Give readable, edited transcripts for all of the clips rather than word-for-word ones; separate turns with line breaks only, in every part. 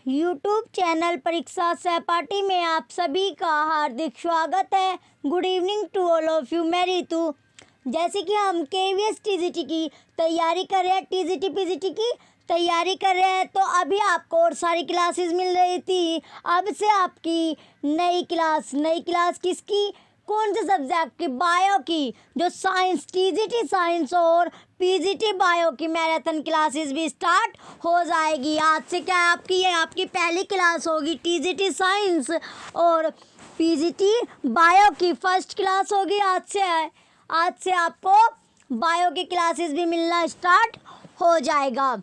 YouTube channel परीक्षा सहपाठी में आप सभी का हार्दिक स्वागत है। Good evening to all of you. मैं रितु। जैसे कि हम केवीएस टीजीटी की तैयारी कर रहे हैं, टीजीटी पीजीटी की तैयारी कर रहे हैं, तो अभी आपको और सारी क्लासेस मिल रही थी। अब से आपकी नई क्लास किसकी, कौन से सब्जेक्ट की? बायो की। जो साइंस, टीजीटी साइंस और पीजीटी बायो की मैराथन क्लासेस भी स्टार्ट हो जाएगी। आज से क्या ये आपकी पहली क्लास होगी। टीजीटी साइंस और पीजीटी बायो की फर्स्ट क्लास होगी। आज से आपको बायो की क्लासेस भी मिलना स्टार्ट हो जाएगा।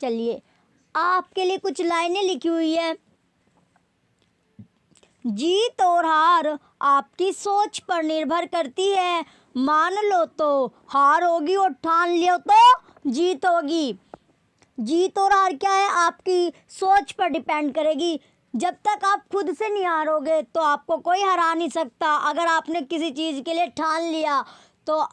चलिए, आपके लिए कुछ लाइनें लिखी हुई है। जीत और हार आपकी सोच पर निर्भर करती है। मान लो तो हार होगी और ठान लियो तो जीत होगी। जीत और हार क्या है? आपकी सोच पर डिपेंड करेगी। जब तक आप खुद से नहीं हारोगे तो आपको कोई हरा नहीं सकता। अगर आपने किसी चीज़ के लिए ठान लिया तो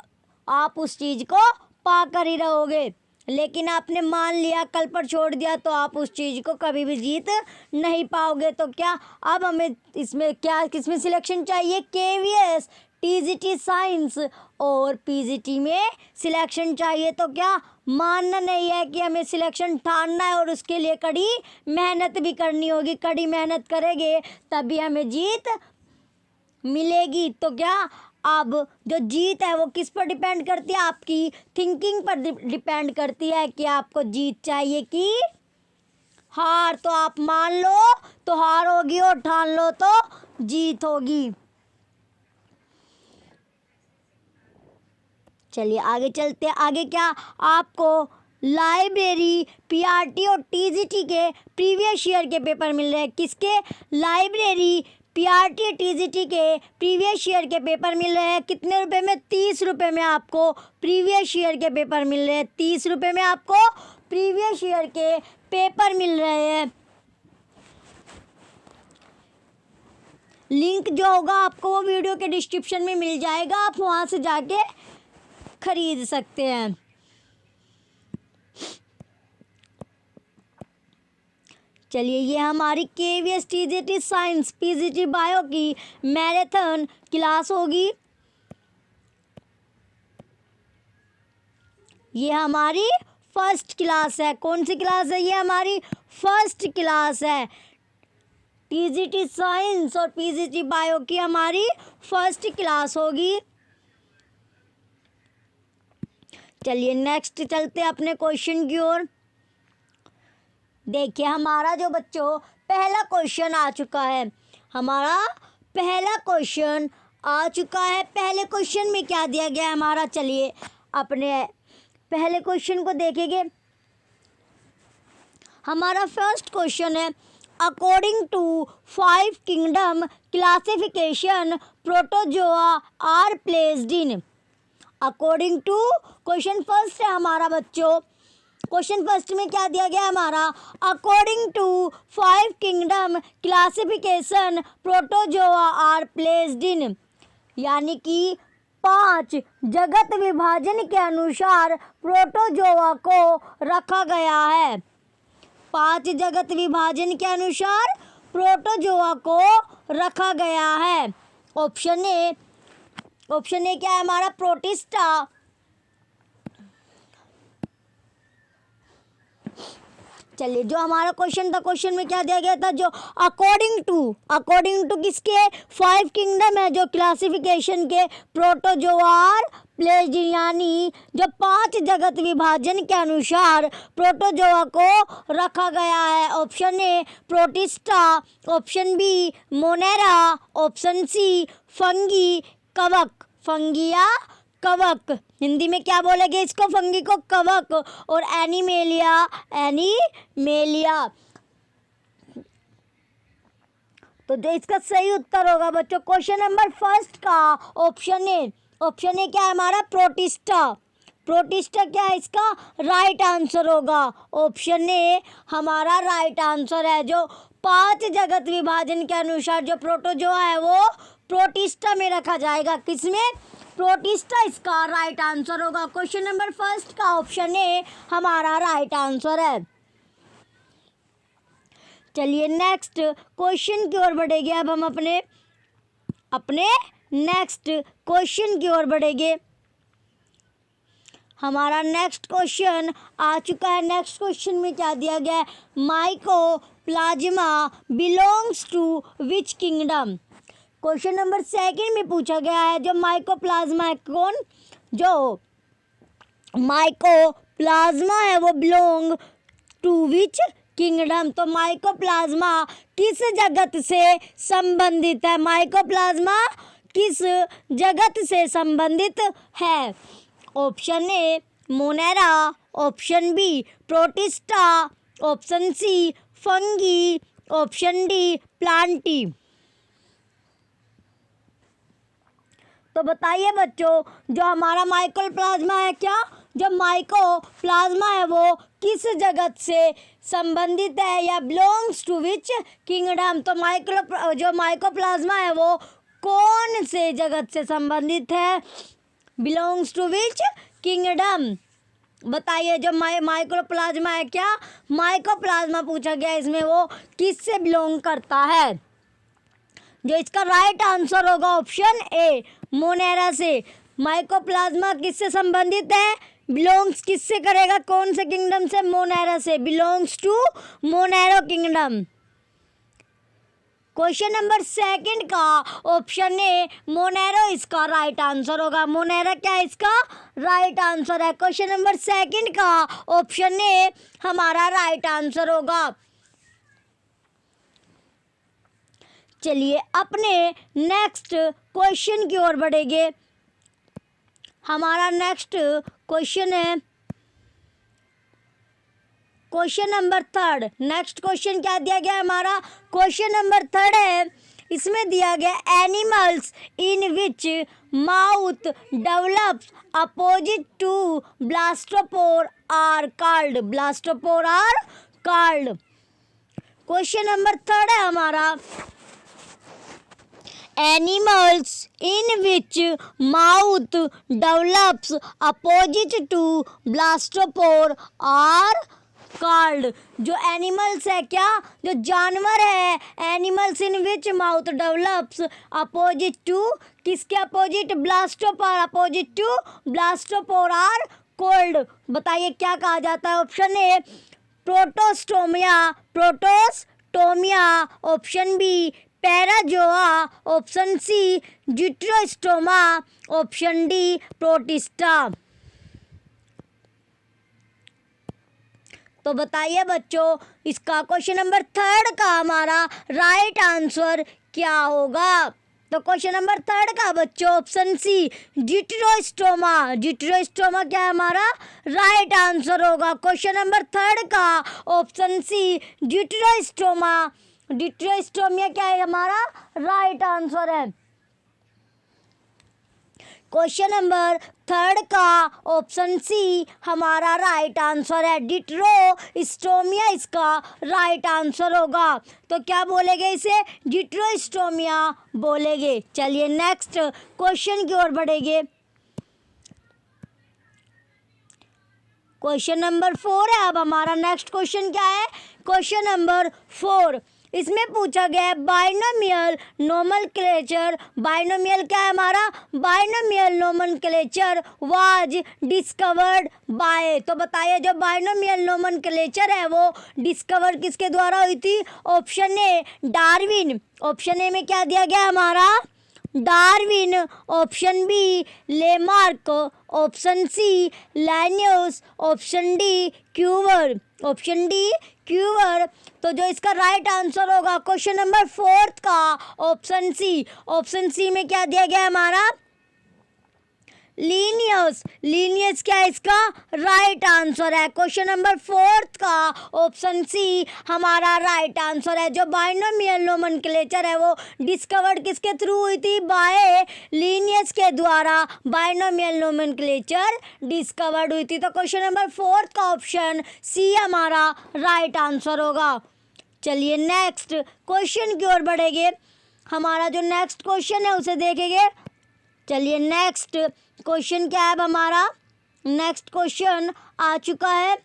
आप उस चीज़ को पाकर ही रहोगे, लेकिन आपने मान लिया, कल पर छोड़ दिया, तो आप उस चीज़ को कभी भी जीत नहीं पाओगे। तो क्या अब हमें इसमें किसमें सिलेक्शन चाहिए? केवीएस, टीजीटी साइंस और पीजीटी में सिलेक्शन चाहिए। तो क्या मानना नहीं है कि हमें सिलेक्शन ठानना है और उसके लिए कड़ी मेहनत भी करनी होगी। कड़ी मेहनत करेंगे तभी हमें जीत मिलेगी। तो क्या अब जो जीत है वो किस पर डिपेंड करती है? आपकी थिंकिंग पर डिपेंड करती है कि आपको जीत चाहिए कि हार। तो आप मान लो तो हार होगी और ठान लो तो जीत होगी। चलिए आगे चलते हैं। आगे क्या आपको लाइब्रेरी, पीआरटी और टीजीटी के प्रीवियस ईयर के पेपर मिल रहे हैं। किसके? लाइब्रेरी, पीआरटी, टीजीटी के प्रीवियस ईयर के पेपर मिल रहे हैं। कितने रुपए में? 30 रुपये में आपको प्रीवियस ईयर के पेपर मिल रहे हैं। 30 रुपये में आपको प्रीवियस ईयर के पेपर मिल रहे हैं। लिंक जो होगा आपको वो वीडियो के डिस्क्रिप्शन में मिल जाएगा, आप वहाँ से जाके खरीद सकते हैं। चलिए, ये हमारी KVS, TGT science, PGT bio की मैराथन क्लास होगी। ये हमारी फर्स्ट क्लास है। कौन सी क्लास है? ये हमारी फर्स्ट क्लास है। टीजीटी साइंस और पीजीटी बायो की हमारी फर्स्ट क्लास होगी। चलिए नेक्स्ट चलते हैं अपने क्वेश्चन की ओर। देखिए, हमारा जो बच्चों पहला क्वेश्चन आ चुका है। पहले क्वेश्चन में क्या दिया गया है हमारा? चलिए अपने पहले क्वेश्चन को देखेंगे। हमारा फर्स्ट क्वेश्चन है, according to 5 kingdom classification protozoa are placed in. According to question first है हमारा बच्चों। क्वेश्चन फर्स्ट में क्या दिया गया हमारा? According to 5 kingdom classification protozoa are placed in, यानी कि 5 जगत विभाजन के अनुसार प्रोटोजोआ को रखा गया है। 5 जगत विभाजन के अनुसार प्रोटोजोआ को रखा गया है। ऑप्शन ए क्या है हमारा? प्रोटिस्टा। चलिए, जो हमारा क्वेश्चन था, क्वेश्चन में क्या दिया गया था? जो अकॉर्डिंग टू किसके? 5 किंगडम है जो क्लासिफिकेशन के प्रोटोजोआ आर प्लेस्ड, यानी जो 5 जगत विभाजन के अनुसार प्रोटोजोआ को रखा गया है। Option A protista, option B monera, option C fungi कवक। फंगी या कवक, हिंदी में क्या बोलेंगे इसको? फंगी को कवक। और एनीमेलिया तो जो इसका सही उत्तर होगा बच्चों क्वेश्चन नंबर फर्स्ट का ऑप्शन ए क्या है हमारा? प्रोटिस्टा। प्रोटिस्टा क्या है इसका राइट आंसर होगा। ऑप्शन ए हमारा राइट आंसर है। जो 5 जगत विभाजन के अनुसार जो प्रोटोजोआ है वो प्रोटिस्टा में रखा जाएगा। किसमें? प्रोटिस्टा इसका राइट आंसर होगा। क्वेश्चन नंबर फर्स्ट का ऑप्शन ए हमारा राइट आंसर है। चलिए नेक्स्ट क्वेश्चन की ओर बढ़ेंगे। अब हम अपने नेक्स्ट क्वेश्चन की ओर बढ़ेंगे। हमारा नेक्स्ट क्वेश्चन आ चुका है। नेक्स्ट क्वेश्चन में क्या दिया गया है? Mycoplasma belongs to which kingdom. Question number second में पूछा गया है जो माइकोप्लाज्मा है कौन, जो माइकोप्लाज्मा है वो बिलोंग टू विच किंगडम। तो माइकोप्लाज्मा किस जगत से संबंधित है? माइकोप्लाज्मा किस जगत से संबंधित है? Option A monera, option B protista, option C fungi, option D plantae. तो बताइए बच्चों, जो हमारा माइकोप्लाज्मा है क्या, जो माइकोप्लाज्मा है वो किस जगत से संबंधित है या बिलोंग्स टू विच किंगडम। तो जो माइकोप्लाज्मा है वो कौन से जगत से संबंधित है? Belongs to which kingdom. बताइए जो माइकोप्लाज्मा है क्या, माइकोप्लाज्मा पूछा गया, इसमें वो किस से बिलोंग करता है? जो इसका राइट आंसर होगा ऑप्शन ए मोनेरा से। माइकोप्लाज्मा किससे संबंधित है? बिलोंग्स किससे करेगा, कौन से किंगडम से? मोनेरा से। Belongs to monera kingdom. Question number second का ऑप्शन ए मोनेरो इसका राइट आंसर होगा। मोनेरा क्या है इसका राइट आंसर है। क्वेश्चन नंबर सेकंड का ऑप्शन ए हमारा राइट आंसर होगा। चलिए अपने नेक्स्ट क्वेश्चन की ओर बढ़ेंगे। हमारा नेक्स्ट क्वेश्चन है question number third. Next question क्या दिया गया है हमारा? क्वेश्चन नंबर थर्ड है, इसमें दिया गया animals in which mouth develops opposite to blastopore are called. Blastopore are called. Question number third है हमारा, animals in which mouth develops opposite to blastopore are called. जो एनिमल्स है क्या, जो जानवर है, animals in which mouth develops opposite to, किसके opposite? Blastopore, opposite to blastopore are called. बताइए क्या कहा जाता है? Option A protostomia, protostomia, option B parazoa, option C deuterostoma, option D protista. तो बताइए बच्चों, इसका क्वेश्चन नंबर थर्ड का हमारा राइट आंसर क्या होगा? तो क्वेश्चन नंबर थर्ड का बच्चों ऑप्शन सी जिट्रोस्टोमा। जिट्रोस्टोमा क्या है हमारा राइट आंसर होगा। क्वेश्चन नंबर थर्ड का ऑप्शन सी जिट्रोस्टोमा। डिट्रोस्टोमिया क्या है हमारा राइट आंसर है। क्वेश्चन नंबर थर्ड का ऑप्शन सी हमारा राइट आंसर है। डिट्रोस्टोमिया इसका राइट आंसर होगा। तो क्या बोलेंगे इसे? डिट्रोस्टोमिया बोलेंगे। चलिए नेक्स्ट क्वेश्चन की ओर बढ़ेंगे। क्वेश्चन नंबर 4 है। अब हमारा नेक्स्ट क्वेश्चन क्या है? क्वेश्चन नंबर 4, इसमें पूछा गया है बाइनोमियल नोमेनक्लेचर। बाइनोमियल क्या है हमारा? Binomial nomenclature was discovered by. तो बताइए जो बाइनोमियल नोमेनक्लेचर है वो डिस्कवर किसके द्वारा हुई थी? Option A Darwin. Option A में क्या दिया गया हमारा? Darwin, option B Lamarck, option C Linnaeus, option D Cuvier, option D Cuvier. तो जो इसका राइट आंसर होगा क्वेश्चन नंबर 4 का ऑप्शन सी। ऑप्शन सी में क्या दिया गया हमारा? लीनियस। लीनियस क्या है इसका राइट आंसर है। क्वेश्चन नंबर 4 का ऑप्शन सी हमारा राइट आंसर है। जो बाइनोमियल नोमेनक्लेचर है वो डिस्कवर्ड किसके थ्रू हुई थी? बाय लीनियस के द्वारा बाइनोमियल नोमेनक्लेचर डिस्कवर्ड हुई थी। तो क्वेश्चन नंबर 4 का ऑप्शन सी हमारा राइट आंसर होगा। चलिए नेक्स्ट क्वेश्चन की ओर बढ़ेंगे। हमारा जो नेक्स्ट क्वेश्चन है उसे देखेंगे। चलिए नेक्स्ट क्वेश्चन क्या है अब हमारा, नेक्स्ट क्वेश्चन आ चुका है।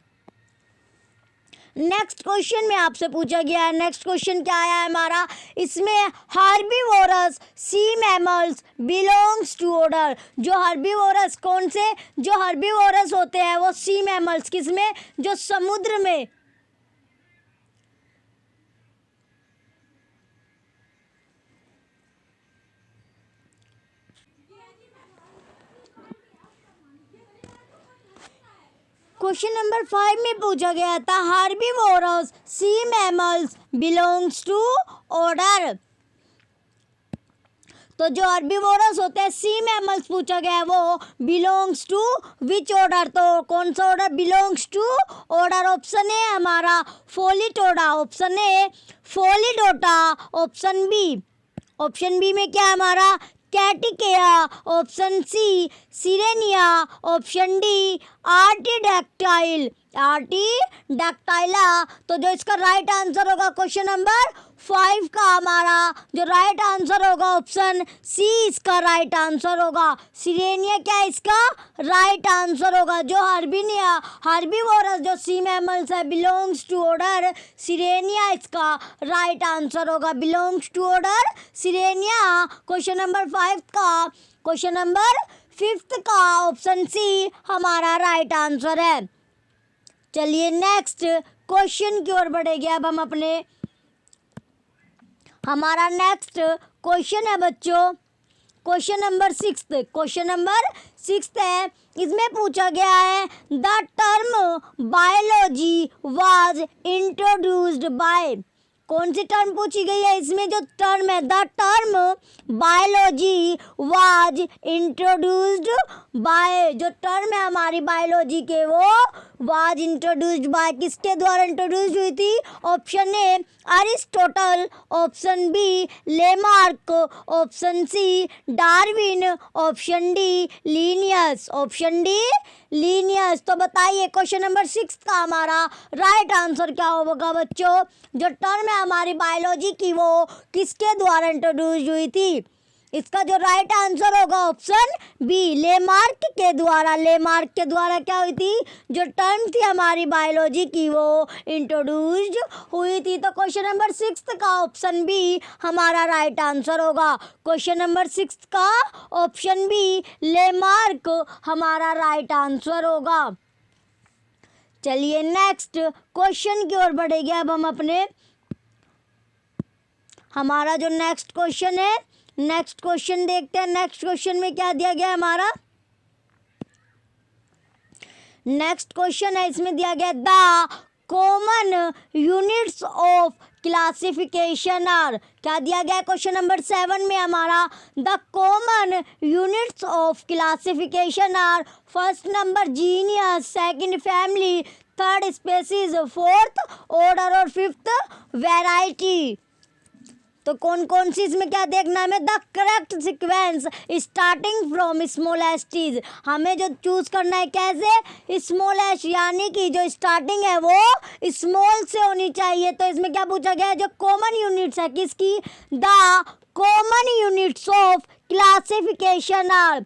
नेक्स्ट क्वेश्चन में आपसे पूछा गया है, नेक्स्ट क्वेश्चन क्या आया है हमारा, इसमें herbivorous sea mammals belongs to order. जो हर्बीवोरस कौन से, जो हर्बीवोरस होते हैं वो सी मैमल्स, किसमें, जो समुद्र में। क्वेश्चन नंबर 5 में पूछा गया था herbivorous sea mammals belongs to order. तो जो हर्बीवोरस होते हैं सी मैमल्स पूछा गया है वो बिलोंग्स टू विच ऑर्डर, तो कौन सा order, belongs to order. Option A हमारा pholidota, option A pholidota, option B में क्या है हमारा कैटिकेया, option C sirenia, option D artiodactyla. तो जो इसका राइट आंसर होगा क्वेश्चन नंबर 5 का हमारा जो राइट आंसर होगा ऑप्शन सी इसका राइट आंसर होगा। सिरेनिया क्या इसका राइट आंसर होगा। जो हर्बीवोरस जो सी मैमल्स है बिलोंग्स टू ऑर्डर सिरेनिया, इसका राइट आंसर होगा, belongs to order sirenia. Question number 5 का, क्वेश्चन नंबर 5 का ऑप्शन सी हमारा राइट आंसर है। चलिए नेक्स्ट क्वेश्चन की ओर बढ़ेंगे अब हम अपने, हमारा नेक्स्ट क्वेश्चन है बच्चों क्वेश्चन नंबर 6। क्वेश्चन नंबर 6 है, इसमें पूछा गया है the term biology was introduced by. कौन सी टर्म पूछी गई है, इसमें जो टर्म है the term biology was introduced by. जो टर्म है हमारी बायोलॉजी के वो वाज इंट्रोड्यूस्ड बाय, किसके द्वारा इंट्रोड्यूस हुई थी। Option A Aristotle, option B Lamarck, option C Darwin, option D Linnaeus, option D Linnaeus. तो बताइए क्वेश्चन नंबर 6 का हमारा राइट आंसर क्या होगा बच्चों। जो टर्म है हमारी बायोलॉजी की वो किसके द्वारा इंट्रोड्यूस हुई थी, इसका जो राइट आंसर होगा ऑप्शन बी लेमार्क के द्वारा। लेमार्क के द्वारा क्या हुई थी, जो टर्म थी हमारी बायोलॉजी की वो इंट्रोड्यूस्ड हुई थी। तो क्वेश्चन नंबर 6 का ऑप्शन बी हमारा राइट आंसर होगा। क्वेश्चन नंबर 6 का ऑप्शन बी लेमार्क हमारा राइट आंसर होगा। चलिए नेक्स्ट क्वेश्चन की ओर बढ़ेंगे अब हम अपने, हमारा जो नेक्स्ट क्वेश्चन है, नेक्स्ट क्वेश्चन देखते हैं। नेक्स्ट क्वेश्चन में क्या दिया गया हमारा, नेक्स्ट क्वेश्चन है इसमें दिया गया the common units of classification are. क्या दिया गया क्वेश्चन नंबर 7 में हमारा the common units of classification are. First number genus, second family, third species, fourth order और फिफ्थ वैरायटी। तो कौन कौन सी इसमें क्या देखना है हमें, the correct sequence starting from smallest. हमें जो चूज करना है कैसे, स्मॉलेस्ट, यानी कि जो स्टार्टिंग है वो स्मॉल से होनी चाहिए। तो इसमें क्या पूछा गया है, जो कॉमन यूनिट्स है किसकी, the common units of classification are,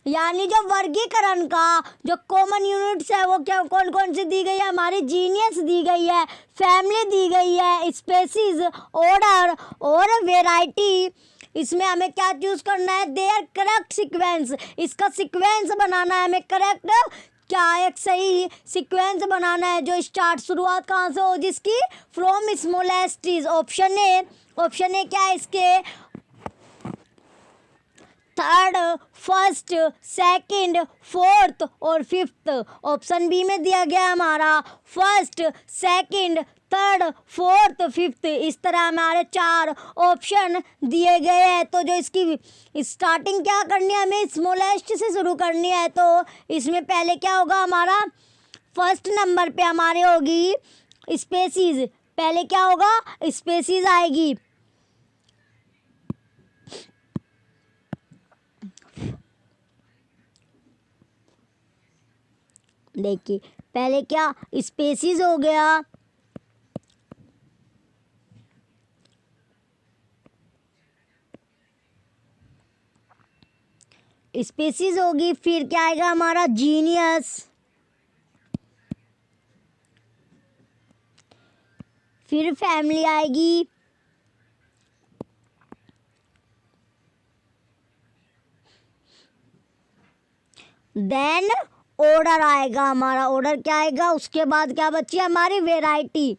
यानी जो वर्गीकरण का जो कॉमन यूनिट्स है वो क्या कौन कौन सी दी गई है हमारी, जीनियस दी गई है, फैमिली दी गई है, स्पेसीज, ऑर्डर और वेराइटी। इसमें हमें क्या चूज करना है, देयर करेक्ट सीक्वेंस, इसका सीक्वेंस बनाना है हमें करेक्ट, क्या एक सही सीक्वेंस बनाना है जो स्टार्ट शुरुआत कहाँ से हो जिसकी, फ्रॉम स्मॉलेस्टीज। ऑप्शन ए क्या है इसके, थर्ड, फर्स्ट, सेकंड, फोर्थ और फिफ्थ। ऑप्शन बी में दिया गया हमारा first, second, third, fourth, fifth. इस तरह हमारे 4 ऑप्शन दिए गए हैं। तो जो इसकी स्टार्टिंग क्या करनी है हमें, स्मॉलेस्ट से शुरू करनी है। तो इसमें पहले क्या होगा हमारा, फर्स्ट नंबर पे हमारे होगी स्पेसीज, पहले क्या होगा स्पेसीज आएगी। देखिए पहले क्या स्पेसीज हो गया, स्पीसीज होगी, फिर क्या आएगा हमारा जीनियस, फिर फैमिली आएगी, देन ऑर्डर आएगा हमारा। ऑर्डर क्या आएगा, उसके बाद क्या बची हमारी वैरायटी।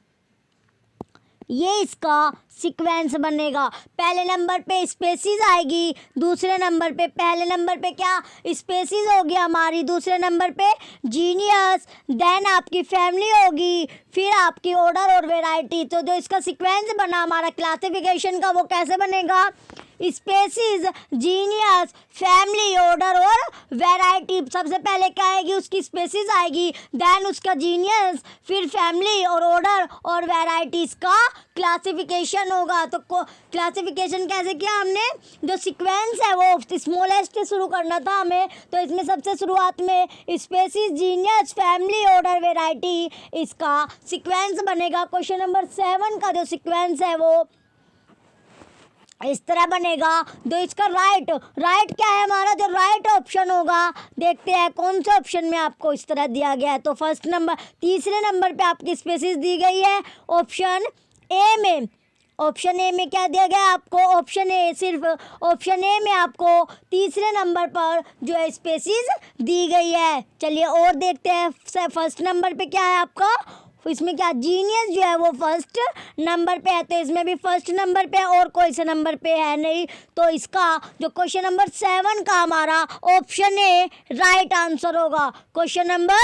ये इसका सीक्वेंस बनेगा। पहले नंबर पे स्पेसीज आएगी, दूसरे नंबर पे, पहले नंबर पे क्या स्पेसीज होगी हमारी, दूसरे नंबर पे जीनियस, देन आपकी फैमिली होगी, फिर आपकी ऑर्डर और वैरायटी। तो जो इसका सीक्वेंस बना हमारा क्लासिफिकेशन का, वो कैसे बनेगा, स्पेसीज, जीनियस, फैमिली, ऑर्डर और वैरायटी। सबसे पहले क्या आएगी, उसकी स्पेसीज आएगी, देन उसका जीनियस, फिर फैमिली और ऑर्डर और वैराइटीज का क्लासिफिकेशन होगा। तो क्लासिफिकेशन कैसे किया हमने, जो सीक्वेंस है वो स्मॉलेस्ट से शुरू करना था हमें, तो इसमें सबसे शुरुआत में species, genius, family, order, variety, इसका सीक्वेंस बनेगा। क्वेश्चन नंबर 7 का जो सीक्वेंस है वो इस तरह बनेगा। जो इसका राइट क्या है हमारा, जो राइट ऑप्शन होगा, देखते हैं कौन से ऑप्शन में आपको इस तरह दिया गया है। तो फर्स्ट नंबर, तीसरे नंबर पे आपकी स्पेसीज दी गई है ऑप्शन ए में। ऑप्शन ए में क्या दिया गया आपको, ऑप्शन ए, सिर्फ ऑप्शन ए में आपको तीसरे नंबर पर जो है स्पेसीज दी गई है। चलिए और देखते हैं फर्स्ट नंबर पे क्या है आपका, इसमें क्या जीनियस जो है वो फर्स्ट नंबर पे है, तो इसमें भी फर्स्ट नंबर पे है और कोई से नंबर पे है नहीं। तो इसका जो क्वेश्चन नंबर 7 का हमारा ऑप्शन ए राइट आंसर होगा। क्वेश्चन नंबर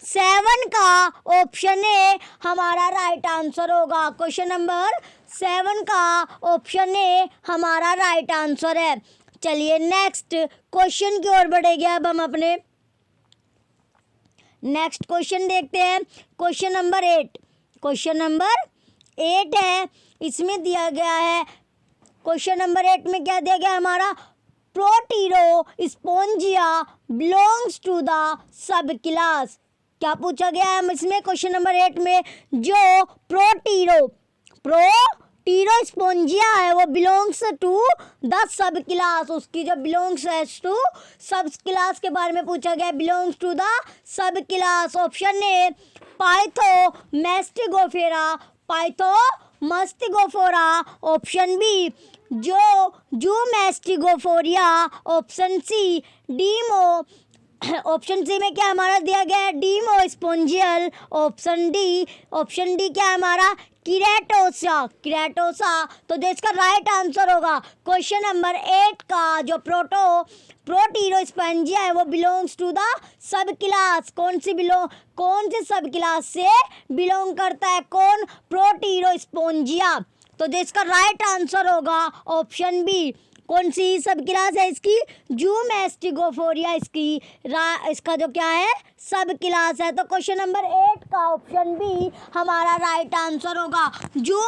7 का ऑप्शन ए हमारा राइट आंसर होगा। क्वेश्चन नंबर 7 का ऑप्शन ए हमारा राइट आंसर है। चलिए नेक्स्ट क्वेश्चन की ओर बढ़ेंगे अब हम अपने। नेक्स्ट क्वेश्चन देखते हैं, क्वेश्चन नंबर 8। क्वेश्चन नंबर 8 है, इसमें दिया गया है, क्वेश्चन नंबर 8 में क्या दिया गया हमारा, proterospongia belongs to the subclass. क्या पूछा गया है इसमें क्वेश्चन नंबर 8 में, जो प्रोटीरो स्पोंजिया है वो belongs to the subclass, उसकी जो बिलोंग्स है टू सब क्लास के बारे में पूछा गया, belongs to the subclass. Option A phytomastigophora, option B zoomastigophora, option C डीमो, ऑप्शन सी में क्या हमारा दिया गया है, डीमो स्पोंजियल, ऑप्शन डी क्या है हमारा, किरेटोसा। तो जो इसका राइट आंसर होगा क्वेश्चन नंबर 8 का, जो प्रोटीरो स्पोंजिया है वो belongs to the subclass. कौन से सब क्लास से बिलोंग करता है, कौन, प्रोटीरो स्पोंजिया। तो जो इसका राइट आंसर होगा ऑप्शन बी। कौन सी सब क्लास है इसकी, जू मैस्टिगोफोरिया, इसका जो क्या है सब क्लास है। तो क्वेश्चन नंबर 8 का ऑप्शन बी हमारा राइट आंसर होगा, जू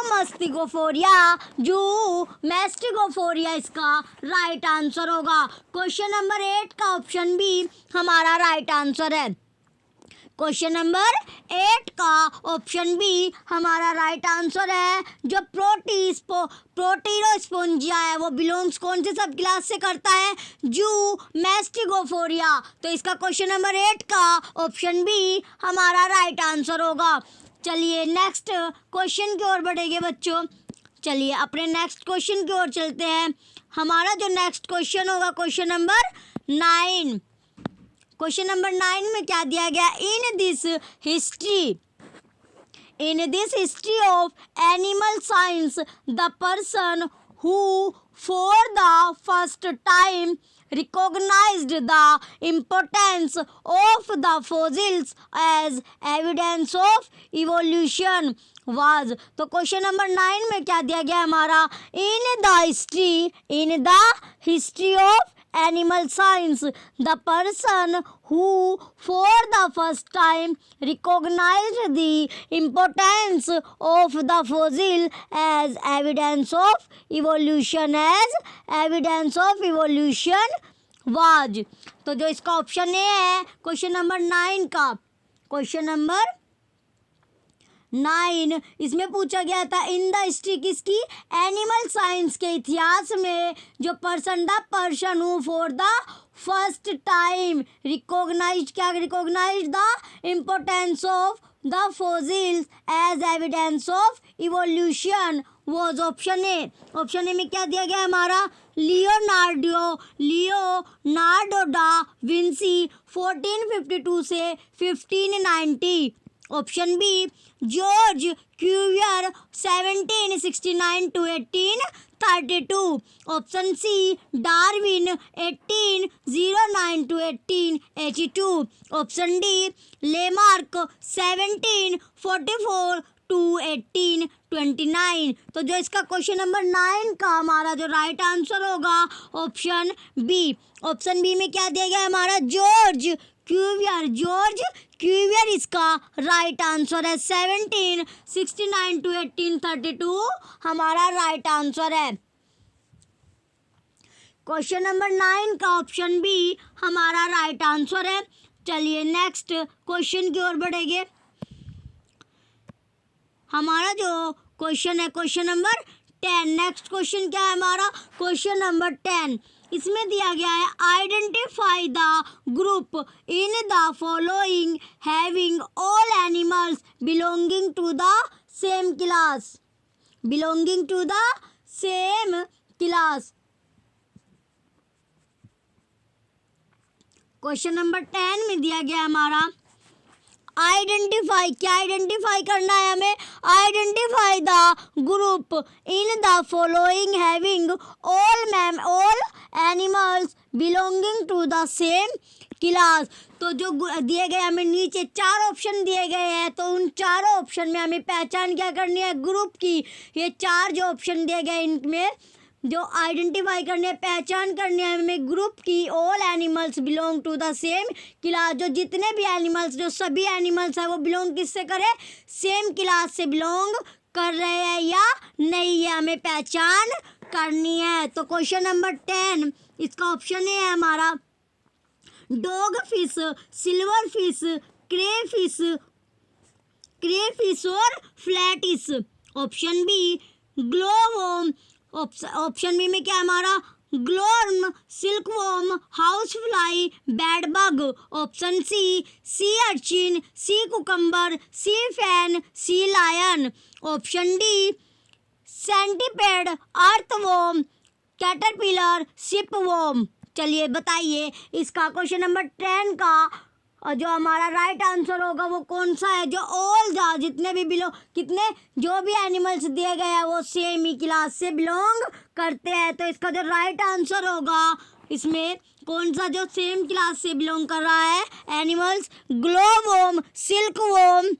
मैस्टिगोफोरिया इसका राइट आंसर होगा। क्वेश्चन नंबर 8 का ऑप्शन बी हमारा राइट आंसर है। क्वेश्चन नंबर 8 का ऑप्शन बी हमारा राइट आंसर है। जो प्रोटीरो स्पोंजिया है वो बिलोंग्स कौन से सब क्लास से करता है, जू मैस्टिगोफोरिया। तो इसका क्वेश्चन नंबर 8 का ऑप्शन बी हमारा राइट आंसर होगा। चलिए नेक्स्ट क्वेश्चन की ओर बढ़ेंगे बच्चों। चलिए अपने नेक्स्ट क्वेश्चन की ओर चलते हैं। हमारा जो नेक्स्ट क्वेश्चन होगा क्वेश्चन नंबर 9। क्वेश्चन नंबर 9 में क्या दिया गया, in this history of animal science the person who for the first time recognized the importance of the fossils as evidence of evolution was। तो क्वेश्चन नंबर 9 में क्या दिया गया हमारा, इन the history of animal science the person who for the first time recognized the importance of the fossil as evidence of evolution was। तो जो इसका option A है क्वेश्चन नंबर 9 का, क्वेश्चन नंबर 9 इसमें पूछा गया था इन द हिस्ट्री किसकी, एनिमल साइंस के इतिहास में जो person who for the first time recognise the importance of the fossils as evidence of evolution was option A में क्या दिया गया हमारा, लियोनार्डो डा विंसी 1452 से 1590। Option B George Cuvier 1769 to 1832। Option C Darwin 1809 to 1882। Option D Lamarck 1744 to 1829। तो जो इसका question number 9 का हमारा जो राइट आंसर होगा ऑप्शन बी में क्या दिया गया हमारा, जॉर्ज क्यूवियर इसका राइट आंसर है। 1769 टू 1832 हमारा राइट आंसर है। क्वेश्चन नंबर 9 का ऑप्शन बी हमारा राइट आंसर है। चलिए नेक्स्ट क्वेश्चन की ओर बढ़ेंगे। हमारा जो क्वेश्चन है क्वेश्चन नंबर 10। नेक्स्ट क्वेश्चन क्या है हमारा, क्वेश्चन नंबर 10। इसमें दिया गया है identify the group in the following having all animals belonging to the same class. Question number 10 में दिया गया हमारा आइडेंटिफाई, क्या आइडेंटिफाई करना है हमें, identify the group in the following having all animals belonging to the same class. तो जो दिए गए हमें नीचे 4 ऑप्शन दिए गए हैं, तो उन चारों ऑप्शन में हमें पहचान क्या करनी है, ग्रुप की। ये 4 जो ऑप्शन दिए गए इनमें जो आइडेंटिफाई करने पहचान करने हमें ग्रुप की, all animals belong to the same class. जो जितने भी एनिमल्स, जो सभी एनिमल्स है वो बिलोंग किससे करे, सेम क्लास से बिलोंग कर रहे हैं या नहीं, ये हमें पहचान करनी है। तो क्वेश्चन नंबर 10 इसका ऑप्शन ए है हमारा dog fish, silver fish, crayfish और flatfish. Option B glowworm. Option B में क्या है हमारा, glowworm, silkworm, house fly, bed bug. Option C urchin, sea cucumber, sea fan, sea lion. Option D centipede, earthworm, caterpillar, shipworm. चलिए बताइए इसका question number 10 का और जो हमारा राइट आंसर होगा वो कौन सा है। जो ऑल जितने भी कितने जो भी एनिमल्स दिए गए हैं वो सेम ही क्लास से बिलोंग करते हैं। तो इसका जो राइट आंसर होगा इसमें कौन सा जो सेम क्लास से बिलोंग कर रहा है एनिमल्स, ग्लोवोर्म, सिल्कवॉर्म,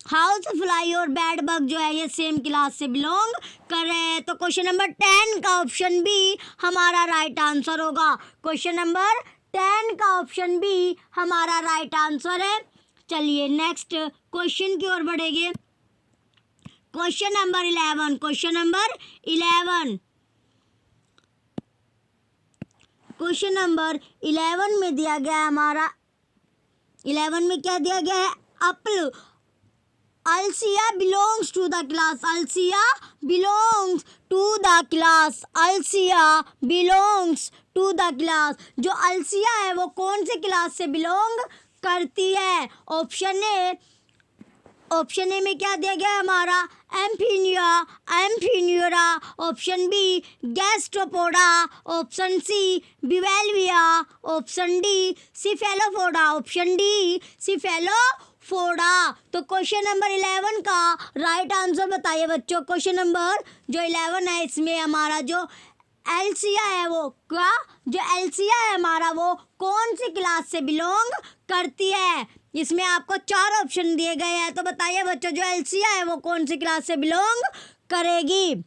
हाउस फ्लाई और बेड बग जो है ये सेम क्लास से बिलोंग कर रहे हैं। तो क्वेश्चन नंबर 10 का ऑप्शन बी हमारा राइट आंसर होगा। क्वेश्चन नंबर 10 का ऑप्शन बी हमारा राइट आंसर है। चलिए नेक्स्ट क्वेश्चन की ओर बढ़ेंगे। Question number 11। क्वेश्चन नंबर 11 में दिया गया है हमारा 11 में क्या दिया गया है, aplysia belongs to the class. Aplysia belongs to the class. जो अल्सिया है वो कौन से क्लास से बिलोंग करती है। ऑप्शन ए में क्या दिया गया है हमारा, amphineura. Option B gastropoda. Option C bivalvia. Option D cephalopoda. Option D cephalopoda. तो क्वेश्चन नंबर 11 का राइट आंसर बताइए बच्चों। क्वेश्चन नंबर जो 11 है इसमें हमारा जो एल्सिया है वो क्या, जो एल्सिया है हमारा वो कौन सी क्लास से बिलोंग करती है। इसमें आपको 4 ऑप्शन दिए गए हैं, तो बताइए बच्चों जो एल्सिया है वो कौन सी क्लास से बिलोंग करेगी।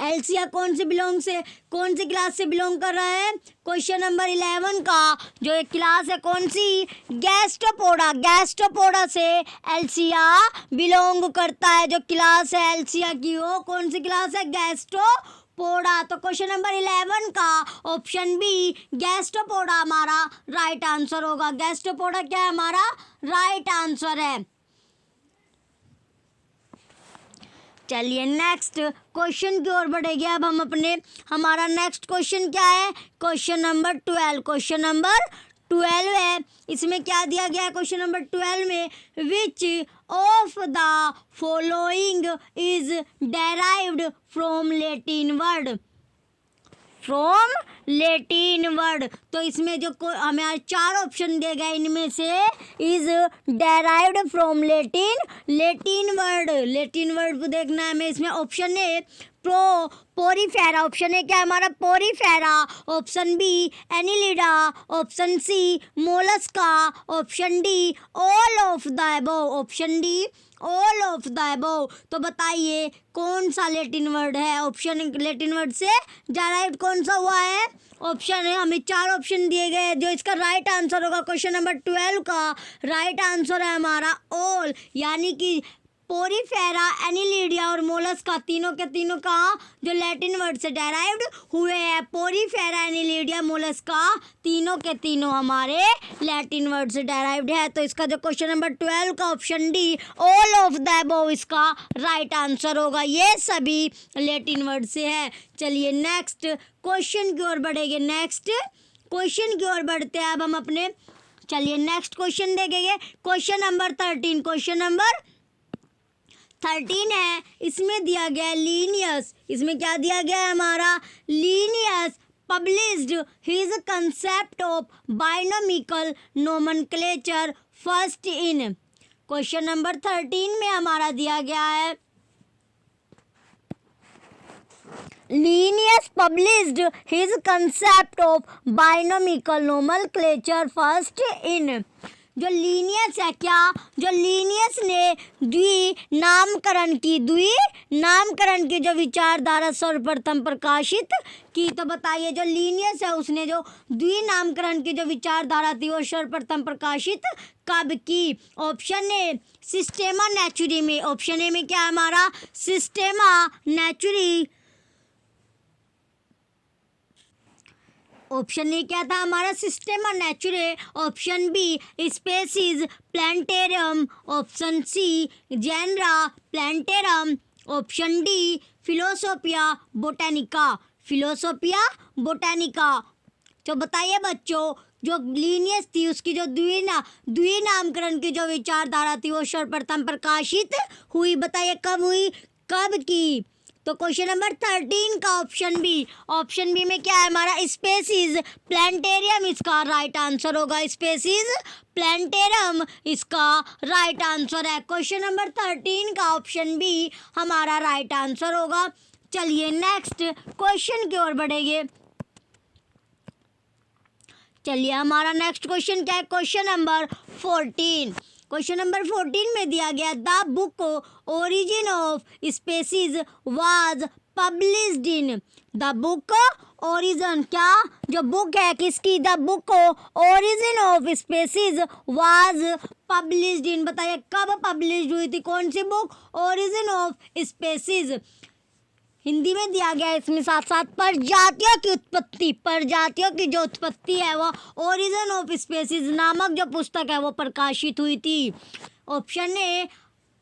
एल्सिया कौन सी क्लास से बिलोंग कर रहा है। क्वेश्चन नंबर 11 का जो एक क्लास है कौन सी, गैस्ट्रोपोडा से एल्सिया बिलोंग करता है। जो क्लास है एल्सिया की वो कौन सी क्लास है, गैस्ट्रोपोडा। तो क्वेश्चन नंबर 11 का ऑप्शन बी गैस्ट्रोपोडा हमारा राइट आंसर होगा। गैस्ट्रोपोडा क्या है हमारा राइट आंसर है। चलिए नेक्स्ट क्वेश्चन की ओर बढ़ेंगे। अब हम अपने हमारा नेक्स्ट क्वेश्चन क्या है, क्वेश्चन नंबर 12। क्वेश्चन नंबर 12 है, इसमें क्या दिया गया है क्वेश्चन नंबर 12 में, विच of the following is derived from Latin word, from Latin word. तो इसमें जो हमें 4 ऑप्शन दिए गए, इनमें से is derived from Latin word. Latin word को देखना है हमें। इसमें option A porifera, option A क्या है हमारा, porifera. Option B annelida, option C mollusca, option D all of the above, option D all of the above. तो बताइए कौन सा लैटिन वर्ड है, ऑप्शन लैटिन वर्ड से डेराइव्ड कौन सा हुआ है। ऑप्शन है, हमें 4 ऑप्शन दिए गए, जो इसका राइट आंसर होगा क्वेश्चन नंबर 12 का राइट आंसर है हमारा ऑल, यानी कि पोरीफेरा, एनिलिडिया और मोलस्का तीनों के तीनों का जो लैटिन वर्ड से डेराइव्ड हुए हैं। पोरीफेरा, एनिलिडिया, मोलस्का तीनों के तीनों हमारे लैटिन वर्ड से डेराइव्ड है। तो इसका जो क्वेश्चन नंबर 12 का option D all of the above इसका राइट आंसर होगा। ये सभी लैटिन वर्ड से है। चलिए नेक्स्ट क्वेश्चन की ओर बढ़ेंगे। नेक्स्ट क्वेश्चन की ओर बढ़ते हैं अब हम अपने। चलिए नेक्स्ट क्वेश्चन देखेंगे, क्वेश्चन नंबर 13। क्वेश्चन नंबर 13 है, इसमें दिया गया है लीनियस। इसमें क्या दिया गया है हमारा, Linnaeus published his concept of binomial nomenclature first in. Question number 13 में हमारा दिया गया है Linnaeus published his concept of binomial nomenclature first in. जो लीनियस है क्या, जो लीनियस ने द्विनामकरण की जो विचारधारा सर्वप्रथम प्रकाशित की। तो बताइए जो लीनियस है उसने जो द्विनामकरण की जो विचारधारा थी वो सर्वप्रथम प्रकाशित कब की। ऑप्शन ए सिस्टेमा नेचुरी में, ऑप्शन ए में क्या है हमारा, सिस्टेमा नेचुरी। ऑप्शन ए क्या था हमारा, systema naturae. Option B species plantarum, option C genera plantarum, option D philosophia botanica, philosophia botanica. तो बताइए बच्चों जो लीनियस थी उसकी जो द्विनामकरण की जो विचारधारा थी वो सर्वप्रथम प्रकाशित हुई। बताइए कब हुई, कब की। तो क्वेश्चन नंबर 13 का ऑप्शन बी में क्या है हमारा, स्पेसीज प्लांटेरियम इसका राइट आंसर होगा। स्पेसीज प्लांटेरम इसका राइट आंसर है। क्वेश्चन नंबर 13 का ऑप्शन बी हमारा राइट आंसर होगा। चलिए नेक्स्ट क्वेश्चन की ओर बढ़ेंगे। चलिए हमारा नेक्स्ट क्वेश्चन क्या है, क्वेश्चन नंबर 14। क्वेश्चन नंबर 14 में दिया गया the book origin of species was published in. The book origin, क्या जो बुक है किसकी, the book origin of species was published in. बताइए कब पब्लिश्ड हुई थी, कौन सी book, origin of species. Hindi में दिया गया है इसमें साथ साथ प्रजातियों की उत्पत्ति, प्रजातियों की जो उत्पत्ति है वो ओरिजिन ऑफ स्पेसीज नामक जो पुस्तक है वो प्रकाशित हुई थी। Option A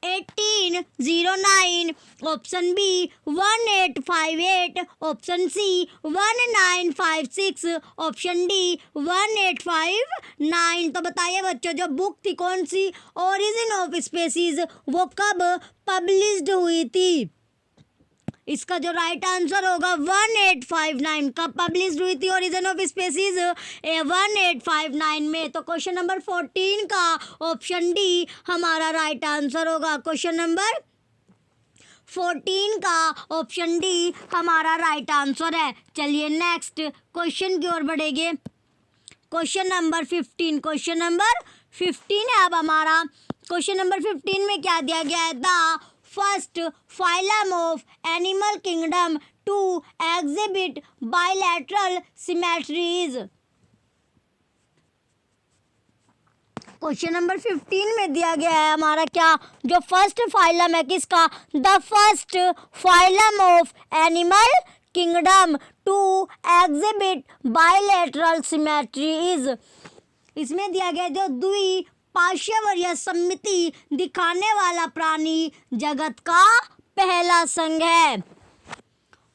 1809, option B 1858, option C 1956, option D 1859। तो बताइए बच्चों जो बुक थी कौन सी, ओरिजिन ऑफ स्पेसीज, वो कब पब्लिश्ड हुई थी। इसका जो राइट आंसर होगा 1859। कब पब्लिश हुई थी ओरिजिन ऑफ स्पेसीज, 1859 में। तो क्वेश्चन नंबर 14 का ऑप्शन डी हमारा राइट आंसर होगा। क्वेश्चन नंबर 14 का ऑप्शन डी हमारा राइट आंसर है। चलिए नेक्स्ट क्वेश्चन की ओर बढ़ेंगे। क्वेश्चन नंबर 15, क्वेश्चन नंबर 15 है अब हमारा। क्वेश्चन नंबर 15 में क्या दिया गया है, the first phylum of animal kingdom to exhibit bilateral symmetries. Question number 15 में दिया गया है हमारा क्या, जो फर्स्ट फाइलम है किसका, the first phylum of animal kingdom to exhibit bilateral symmetries. इसमें दिया गया जो द्विपार्श्वरीय सममिति दिखाने वाला प्राणी जगत का पहला संघ है?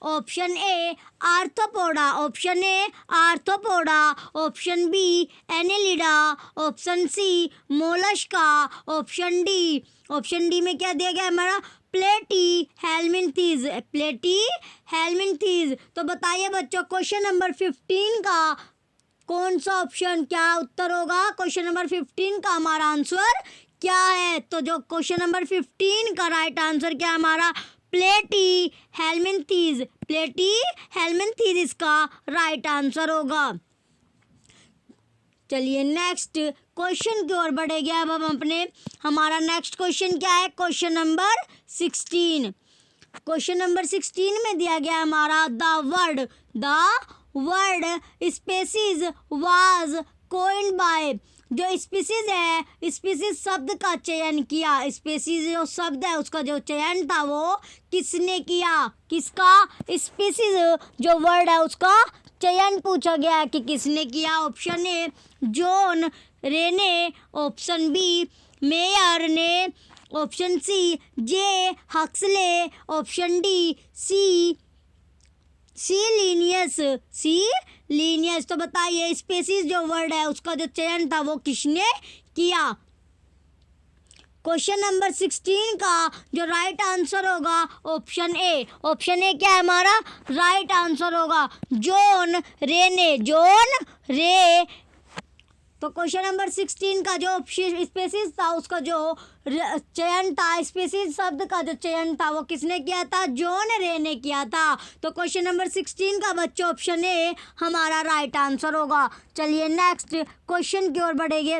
Option A arthropoda, option A arthropoda, option B annelida, option C mollusca, option D में क्या दिया गया हमारा प्लेटी हेलमिंथीज, प्लेटी हेलमिंथीज। तो बताइए बच्चों क्वेश्चन नंबर 15 का कौन सा ऑप्शन क्या उत्तर होगा? क्वेश्चन नंबर 15 का हमारा आंसर क्या है? तो जो क्वेश्चन नंबर 15 का राइट आंसर क्या है हमारा प्लेटी हेलमिंथीज, प्लेटी हेलमिंथीज इसका राइट आंसर होगा। चलिए नेक्स्ट क्वेश्चन की ओर बढ़ेंगे अब हम अपने। हमारा नेक्स्ट क्वेश्चन क्या है? Question number 16। क्वेश्चन नंबर 16 में दिया गया हमारा the word species was coined by, जो स्पीसीज है स्पीसीज शब्द का चयन किया, स्पीसीज जो शब्द है उसका जो चयन था वो किसने किया? किसका? स्पीसीज जो वर्ड है उसका चयन पूछा गया है कि किसने किया। Option A John Ray, option B Mayr ने, option C J Huxley, option D C Linnaeus. तो बताइए स्पीसीज जो वर्ड है उसका जो चयन था वो किसने किया? क्वेश्चन नंबर 16 का जो राइट आंसर होगा ऑप्शन ए, ऑप्शन ए क्या है हमारा राइट आंसर होगा जॉन रेने, जॉन रे। तो क्वेश्चन नंबर 16 का जो स्पीसीज था उसका जो चयन था, स्पीसीज शब्द का जो चयन था वो किसने किया था? जॉन रे ने किया था। तो क्वेश्चन नंबर 16 का बच्चों ऑप्शन ए हमारा राइट आंसर होगा। चलिए नेक्स्ट क्वेश्चन की ओर बढ़ेंगे।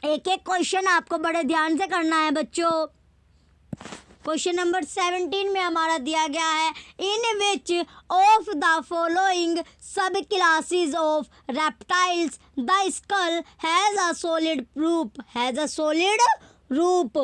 एक एक क्वेश्चन आपको बड़े ध्यान से करना है बच्चों। क्वेश्चन नंबर 17 में हमारा दिया गया है in which of the following subclasses of reptiles the skull has a solid roof, has a solid roof.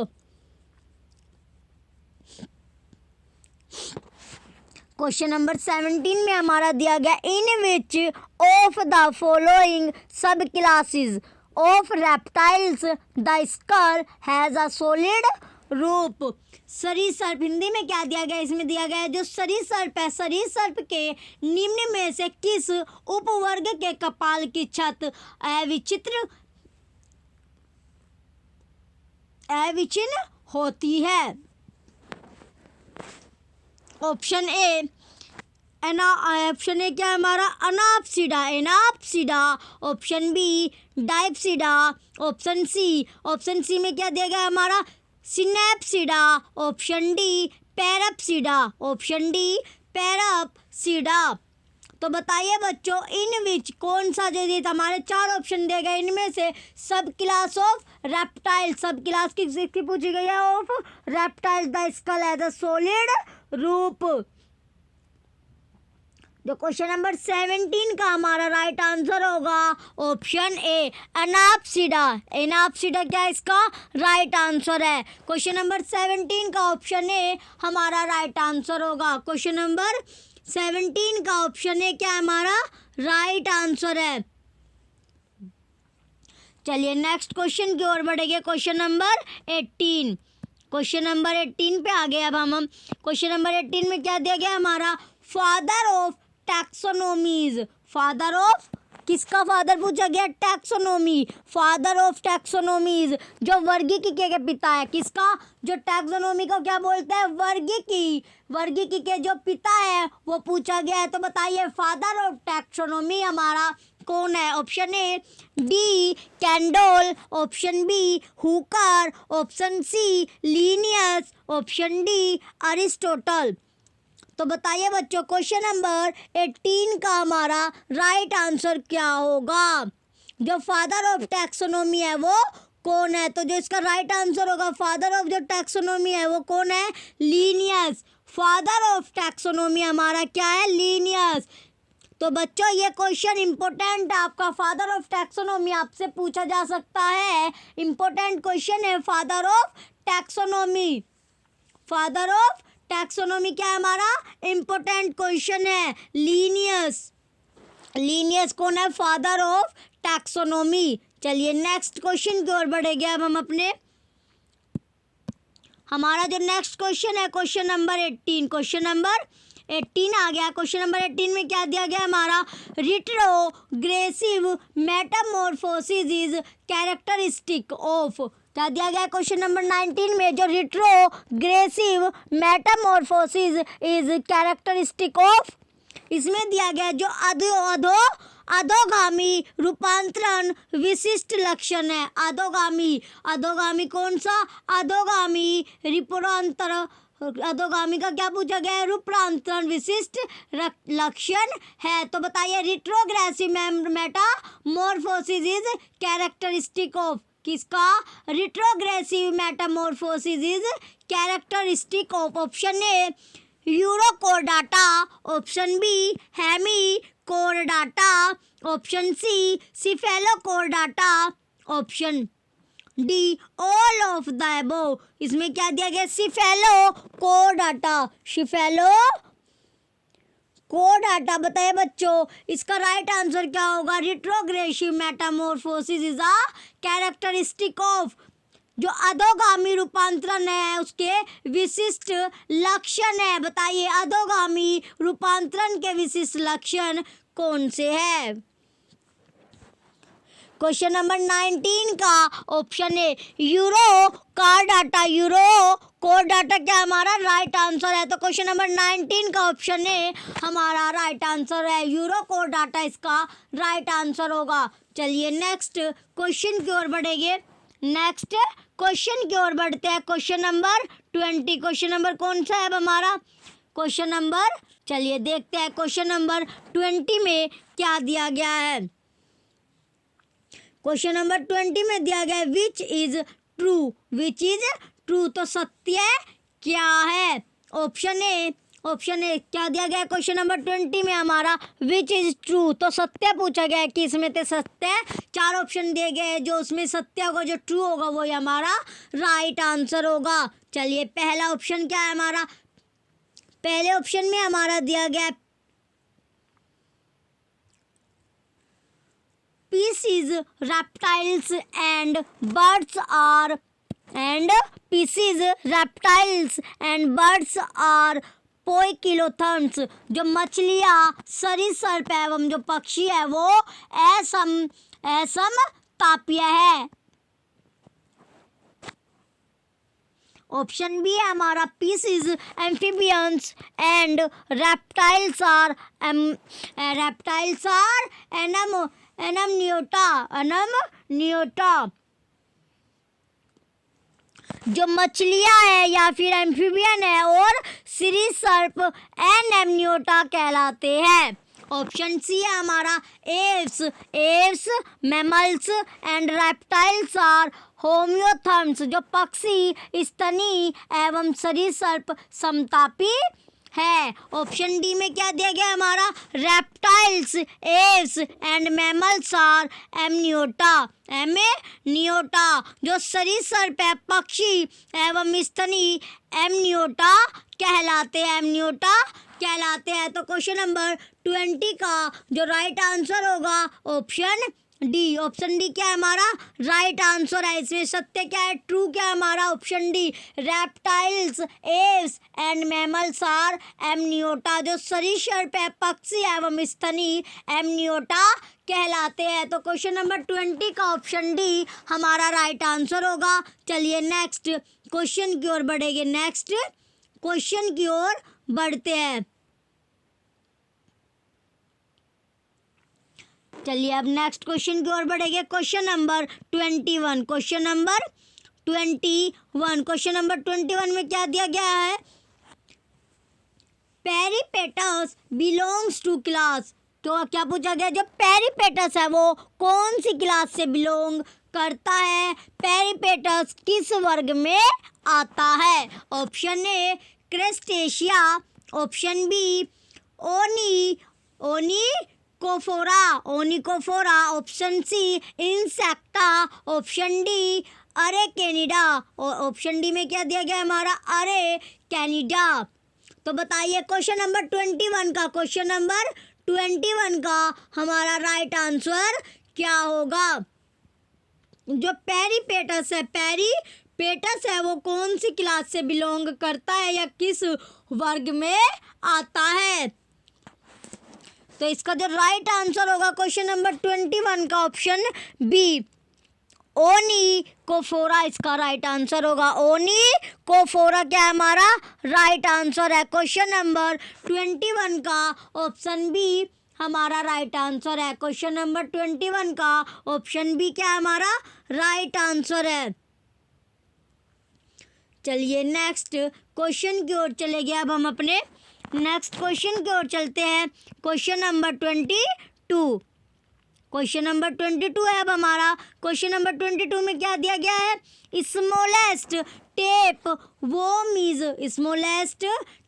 Question number 17 में हमारा दिया गया in which of the following subclasses of reptiles the skull has a solid roof. सरीसृप हिंदी में क्या दिया गया? इसमें दिया गया है जो सरीसृप है, सरीसृप के निम्न में से किस उपवर्ग के कपाल की छत अविचिन्न होती है? ऑप्शन ए ऑप्शन ए क्या है हमारा अनाप्सिडा, एनाप्सिडा, ऑप्शन बी डाइप्सिडा, ऑप्शन सी में क्या दिया गया हमारा सिनेप्सिडा, ऑप्शन डी पैराप्सिडा, ऑप्शन डी पैराप्सिडा। तो बताइए बच्चों इन विच कौन सा जो ये हमारे चार ऑप्शन दिए गए इनमें से subclass of reptile, subclass की पूछी गई है of reptile the skull as a solid roof. जो क्वेश्चन नंबर 17 का हमारा राइट आंसर होगा ऑप्शन ए एनाप्सिडा, एनाप्सिडा क्या इसका राइट आंसर है। क्वेश्चन नंबर 17 का ऑप्शन ए हमारा राइट आंसर होगा। क्वेश्चन नंबर 17 का ऑप्शन ए क्या हमारा राइट आंसर है। चलिए नेक्स्ट क्वेश्चन की ओर बढ़ेंगे। क्वेश्चन नंबर 18, क्वेश्चन नंबर 18 पे आ गए अब हम। क्वेश्चन नंबर 18 में क्या दिया गया हमारा फादर ऑफ टैक्सोनोमीज, फादर ऑफ किसका फादर पूछा गया? टैक्सोनोमी, फादर ऑफ टैक्सोनोमीज जो वर्गीकी के पिता है, किसका? जो टैक्सोनोमी को क्या बोलते हैं? वर्गीकी, वर्गीकी के जो पिता है वो पूछा गया है। तो बताइए फादर ऑफ टैक्सोनोमी हमारा कौन है? Option A de Candolle, option B Hooker, option C Linnaeus, option D Aristotle. तो बताइए बच्चों क्वेश्चन नंबर 18 का हमारा राइट आंसर क्या होगा? जो फादर ऑफ टैक्सोनोमी है वो कौन है? तो जो इसका राइट आंसर होगा फादर ऑफ जो टैक्सोनोमी है वो कौन है? लीनियस। फादर ऑफ टैक्सोनोमी हमारा क्या है? लीनियस। तो बच्चों ये क्वेश्चन इंपॉर्टेंट है आपका, फादर ऑफ टैक्सोनोमी आपसे पूछा जा सकता है, इंपॉर्टेंट क्वेश्चन है father of taxonomy. Father of taxonomy क्या है हमारा? इंपॉर्टेंट क्वेश्चन है। लीनियस, लीनियस कौन है? Father of taxonomy. चलिए नेक्स्ट क्वेश्चन की ओर बढ़ेंगे अब हम अपने। हमारा जो नेक्स्ट क्वेश्चन है क्वेश्चन नंबर 18, क्वेश्चन नंबर 18 आ गया। क्वेश्चन नंबर 18 में क्या दिया गया हमारा, retrogressive metamorphosis is characteristic of, क्या दिया गया क्वेश्चन नंबर 19 में, जो retrogressive metamorphosis is characteristic of, इसमें दिया गया जो अधोगामी रूपांतरण विशिष्ट लक्षण है। अधोगामी कौन सा, अधोगामी अधोगामी का क्या पूछा गया है, रूपांतरण विशिष्ट लक्षण है। तो बताइए retrogressive metamorphosis is characteristic of किसका, retrogressive metamorphosis is characteristic of option A urochordata, option B hemichordata, option C cephalochordata, option D all of the above. इसमें क्या दिया गया, सिफेलोकोर्डाटा, सिफेलोकोर्डाटा। बताइए बच्चों इसका राइट आंसर क्या होगा, retrogressive metamorphosis is a characteristic of, जो अधोगामी रूपांतरण है उसके विशिष्ट लक्षण है। बताइए अधोगामी रूपांतरण के विशिष्ट लक्षण कौन से है। क्वेश्चन नंबर 19 का ऑप्शन है यूरोकोर्डाटा, यूरोकोर्डाटा क्या हमारा राइट आंसर है। तो क्वेश्चन नंबर 19 का ऑप्शन है हमारा राइट आंसर है, यूरोकोर्डाटा इसका राइट आंसर होगा। चलिए नेक्स्ट क्वेश्चन की ओर बढ़ेंगे, नेक्स्ट क्वेश्चन की ओर बढ़ते हैं। क्वेश्चन नंबर 20, क्वेश्चन नंबर कौन सा है अब हमारा, क्वेश्चन नंबर, चलिए देखते हैं क्वेश्चन नंबर 20 में क्या दिया गया है। क्वेश्चन नंबर 20 में दिया गया है which is true, which is true, तो सत्य क्या है। ऑप्शन ए क्या दिया गया क्वेश्चन नंबर 20 में हमारा, विच इज ट्रू, तो सत्य पूछा गया है कि इसमें से सत्य, 4 ऑप्शन दिए गए हैं, जो उसमें सत्य होगा जो ट्रू होगा वो ही हमारा राइट आंसर होगा। चलिए पहला ऑप्शन क्या है हमारा, पहले ऑप्शन में हमारा दिया गया species reptiles and birds are poikilotherms, जो मछलियाँ सरीसृप एवं जो पक्षी है वो असमतापीय है। ऑप्शन बी है हमारा pisces amphibians and reptiles are anamniota, जो मछलियाँ है या फिर एम्फीबियन है और सरीसृप एनमनियोटा कहलाते हैं। ऑप्शन सी है हमारा aves mammals and reptiles are homeotherms, जो पक्षी स्तनी एवं सरीसृप समतापी है। ऑप्शन डी में क्या दिया गया हमारा, reptiles aves and mammals are amniota, जो सरीसृप है पक्षी एवं स्तनी एमनियोटा कहलाते हैं। तो क्वेश्चन नंबर 20 का जो राइट आंसर होगा ऑप्शन डी, ऑप्शन डी क्या है हमारा राइट आंसर है। इसमें सत्य क्या है, ट्रू क्या है हमारा, option D reptiles aves and mammals are amniota, जो सरीसृप है पक्षी एवं स्तनी एमनियोटा कहलाते हैं। तो क्वेश्चन नंबर 20 का ऑप्शन डी हमारा राइट आंसर होगा। चलिए नेक्स्ट क्वेश्चन की ओर बढ़ेंगे, नेक्स्ट क्वेश्चन की ओर बढ़ते हैं। चलिए अब नेक्स्ट क्वेश्चन की ओर बढ़ेंगे। क्वेश्चन नंबर 21, क्वेश्चन नंबर 21 में क्या दिया गया है, पेरिपेटस बिलोंग्स टू क्लास, तो क्या पूछा गया, जो पेरिपेटस है वो कौन सी क्लास से बिलोंग करता है, पेरिपेटस किस वर्ग में आता है। Option A crustacea, option B onychophora, option C insecta, option D arachnida, और ऑप्शन डी में क्या दिया गया हमारा अरे कैनिडा। तो बताइए क्वेश्चन नंबर 21 का हमारा राइट आंसर क्या होगा। जो पेरिपेटस है, पेटस है वो कौन सी क्लास से बिलोंग करता है या किस वर्ग में आता है? तो इसका जो राइट आंसर होगा क्वेश्चन नंबर 21 का ऑप्शन बी, ओनिकोफोरा इसका राइट आंसर होगा। ओनिकोफोरा क्या है हमारा राइट आंसर है। क्वेश्चन नंबर 21 का ऑप्शन बी हमारा राइट आंसर है। क्वेश्चन नंबर 21 का ऑप्शन बी क्या है हमारा राइट आंसर है। चलिए नेक्स्ट क्वेश्चन की ओर चले गए। अब हम अपने नेक्स्ट क्वेश्चन की ओर चलते हैं। क्वेश्चन नंबर 22, क्वेश्चन नंबर 22 है अब हमारा। क्वेश्चन नंबर 22 में क्या दिया गया है? Smallest tape worm is, smallest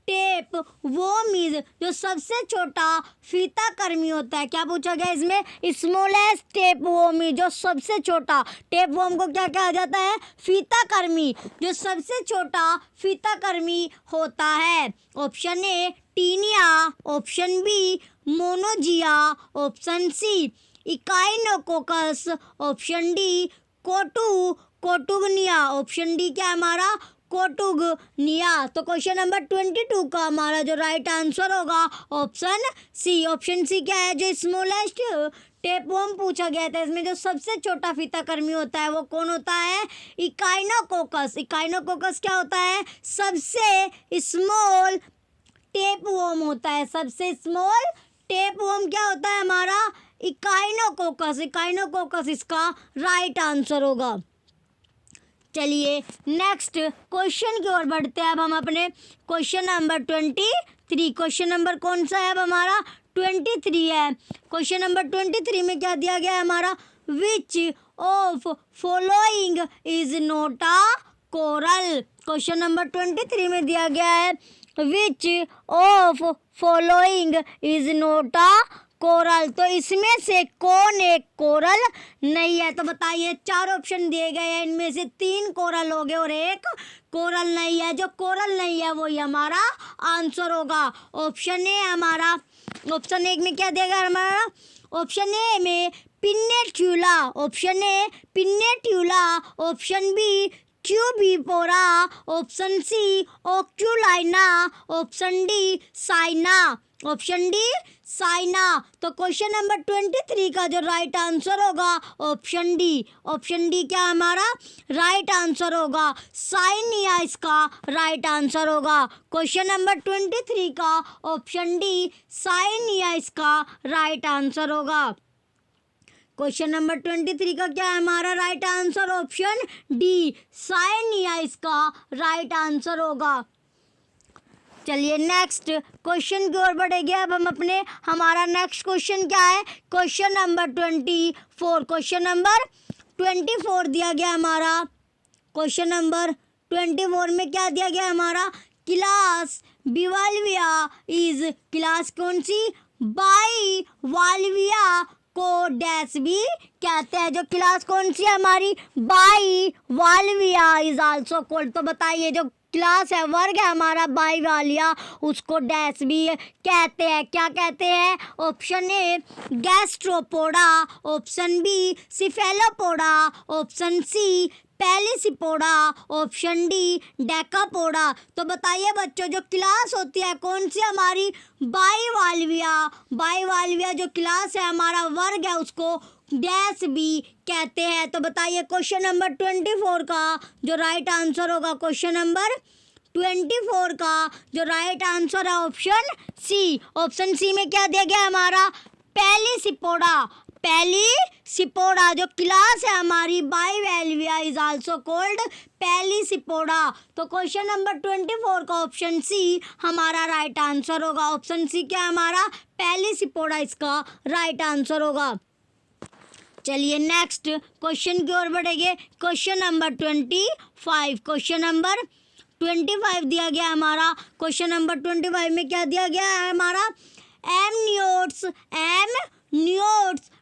tape worm is जो सबसे छोटा फीता कर्मी होता है। क्या पूछा गया इसमें? स्मॉलेस्ट टेप वर्म इज जो सबसे छोटा, टेप वर्म को क्या कहा जाता है? फीता कर्मी, जो सबसे छोटा फीता कर्मी होता है। Option A taenia, option B moniezia, option C echinococcus, option D cotugnia, option D क्या हमारा कोटुगनिया। तो क्वेश्चन नंबर 22 का हमारा जो राइट आंसर होगा ऑप्शन सी। ऑप्शन सी क्या है? जो स्मॉलेस्ट टेपवर्म पूछा गया था इसमें जो सबसे छोटा फीता कर्मी होता है वो कौन होता है? इकाइनोकोकस। इकाइनोकोकस क्या होता है? सबसे स्मॉल टेपवर्म होता है। सबसे स्मॉल टेपवर्म क्या होता है हमारा? इकाइनोकोकस। इकाइनोकोकस इसका राइट आंसर होगा। चलिए नेक्स्ट क्वेश्चन की ओर बढ़ते हैं। अब हम अपने क्वेश्चन नंबर 23, क्वेश्चन नंबर कौन सा है अब हमारा? 23 है। क्वेश्चन नंबर 23 में क्या दिया गया है हमारा? Which of following is not a coral. Question number 23 में दिया गया है which of following is not a coral. तो इसमें से कौन एक कोरल नहीं है? तो बताइए, चार ऑप्शन दिए गए हैं, इनमें से 3 कोरल हो गए और एक कोरल नहीं है। जो कोरल नहीं है वही हमारा आंसर होगा। ऑप्शन ए हमारा, ऑप्शन ए में क्या देगा हमारा? ऑप्शन ए में pennatula, option A pennatula, option B tubipora, option C oculina, option D cyanea, option D cyanea. तो क्वेश्चन नंबर 23 का जो राइट आंसर होगा ऑप्शन डी। ऑप्शन डी क्या हमारा राइट आंसर होगा? साइनिया इसका राइट आंसर होगा। क्वेश्चन नंबर 23 का ऑप्शन डी साइनिया इसका राइट आंसर होगा। क्वेश्चन नंबर 23 का क्या है हमारा right answer? Option D cyanea इसका राइट आंसर होगा। चलिए नेक्स्ट क्वेश्चन की ओर बढ़ेंगे। अब हम अपने हमारा नेक्स्ट क्वेश्चन क्या है? Question number 24। क्वेश्चन नंबर 24 दिया गया हमारा। क्वेश्चन नंबर 24 में क्या दिया गया हमारा? क्लास बिवाल्विया इज, क्लास कौन सी? बाइवाल्विया को डैश भी कहते हैं। जो क्लास कौन सी है हमारी? बाइवाल्विया इज आल्सो कॉल्ड। तो बताइए, जो क्लास है, वर्ग है हमारा बाइवालिया, उसको डैश भी कहते हैं। क्या कहते हैं? Option A gastropoda, option B cephalopoda, option C pelecypoda, option D decapoda. तो बताइए बच्चों, जो क्लास होती है कौन सी हमारी? बाइवाल्विया। बाइवाल्विया जो क्लास है हमारा, वर्ग है, उसको डैश भी कहते हैं। तो बताइए क्वेश्चन नंबर 24 का जो राइट आंसर होगा, क्वेश्चन नंबर 24 का जो राइट आंसर है ऑप्शन सी। ऑप्शन सी में क्या दिया गया हमारा? पैलिसिपोडा। पैलिसिपोडा जो क्लास है हमारी बाइवाल्विया इज आल्सो कॉल्ड पैलिसिपोडा। तो क्वेश्चन नंबर 24 का ऑप्शन सी हमारा राइट आंसर होगा। ऑप्शन सी क्या हमारा? पैलिसिपोडा इसका राइट आंसर होगा। चलिए नेक्स्ट क्वेश्चन की ओर बढ़ेंगे। Question number 25। क्वेश्चन नंबर 25 दिया गया हमारा। क्वेश्चन नंबर 25 में क्या दिया गया है हमारा? Amniotes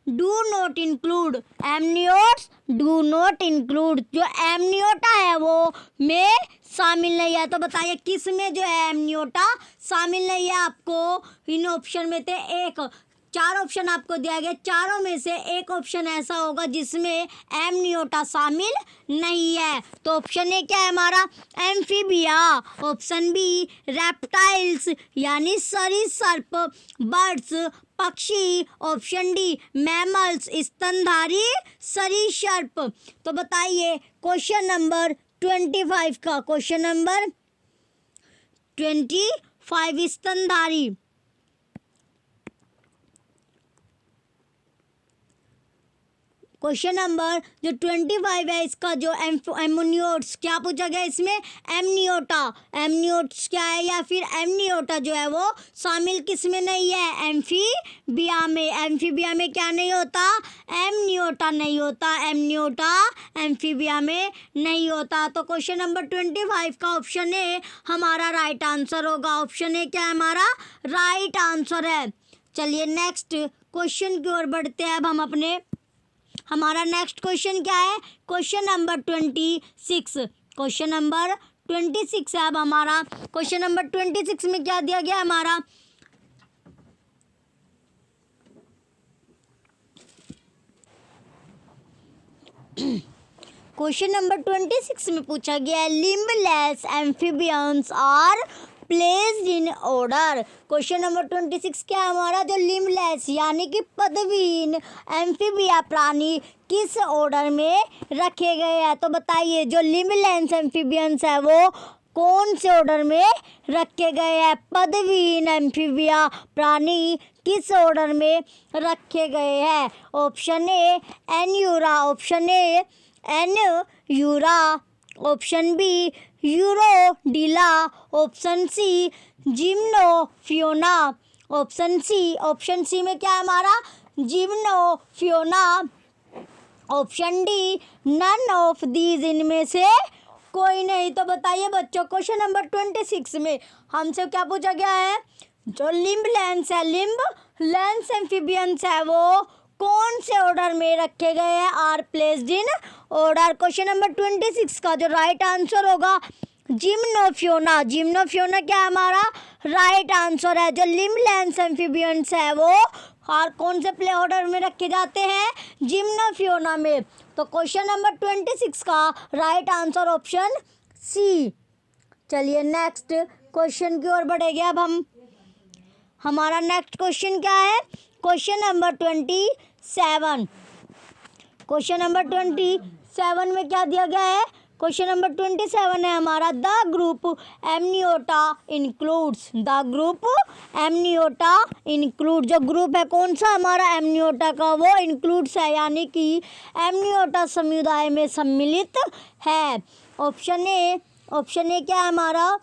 do not include. Amniotes do not include जो एमनियोटा है वो में शामिल नहीं है। तो बताइए किस में जो है एमनियोटा शामिल नहीं है? आपको इन ऑप्शन में थे एक चार ऑप्शन आपको दिया गया, चारों में से एक ऑप्शन ऐसा होगा जिसमें एमनियोटा शामिल नहीं है। तो ऑप्शन ए क्या है हमारा, एम्फीबिया। ऑप्शन बी रेप्टाइल्स यानी सरीसृप, बर्ड्स पक्षी। ऑप्शन डी मैमल्स स्तनधारी सरीसृप। तो बताइए क्वेश्चन नंबर 25 का, क्वेश्चन नंबर 25 स्तनधारी। क्वेश्चन नंबर जो 25 है इसका जो एमनियोट्स क्या पूछा गया इसमें, एमनियोटा। एमनियोट्स क्या है या फिर एमनियोटा जो है वो शामिल किस में नहीं है, एम्फीबिया में। एम्फीबिया में क्या नहीं होता, एमनियोटा नहीं होता, एमनियोटा एम्फीबिया में नहीं होता। तो क्वेश्चन नंबर 25 का ऑप्शन ए हमारा राइट आंसर होगा। ऑप्शन ए क्या है हमारा राइट आंसर है। चलिए नेक्स्ट क्वेश्चन की ओर बढ़ते हैं अब हम अपने। हमारा नेक्स्ट क्वेश्चन क्या है, क्वेश्चन नंबर 26। क्वेश्चन नंबर 26 है अब हमारा। क्वेश्चन नंबर 26 में क्या दिया गया हमारा, क्वेश्चन नंबर 26 में पूछा गया है limbless amphibians are placed in order. Question number 26 क्या है हमारा, जो लिम्बलेस यानी कि पदवीहीन एम्फीबिया प्राणी किस ऑर्डर में रखे गए हैं। तो बताइए जो लिम्बलेस एम्फीबियंस है वो कौन से ऑर्डर में रखे गए हैं, पदवीहीन एम्फीबिया प्राणी किस ऑर्डर में रखे गए हैं। Option A anura, option A anura, option B urodela, option C gymnophiona, option C में क्या है हमारा gymnophiona, option D none of these, इनमें से कोई नहीं। तो बताइए बच्चों क्वेश्चन नंबर 26 में हमसे क्या पूछा गया है, जो लिम्बलेस है, लिम्बलेस एम्फीबियंस है वो कौन से ऑर्डर में रखे गए हैं, are placed in order. Question number 26 का जो राइट आंसर होगा जिम्नोफियोना। जिम्नोफियोना क्या है हमारा राइट आंसर है। जो लिम्बलेस एम्फीबियंस है वो और कौन से प्ले ऑर्डर में रखे जाते हैं, जिम्नोफियोना में। तो क्वेश्चन नंबर 26 का राइट आंसर ऑप्शन सी। चलिए नेक्स्ट क्वेश्चन की ओर बढ़ेंगे अब हम। हमारा नेक्स्ट क्वेश्चन क्या है, क्वेश्चन नंबर 27। क्वेश्चन नंबर 27 में क्या दिया गया है, क्वेश्चन नंबर 27 है हमारा the group Amniota includes. The group Amniota include, जो ग्रुप है कौन सा हमारा एमनियोटा का वो इंक्लूड्स है यानी कि एमनियोटा समुदाय में सम्मिलित है। ऑप्शन ए क्या है हमारा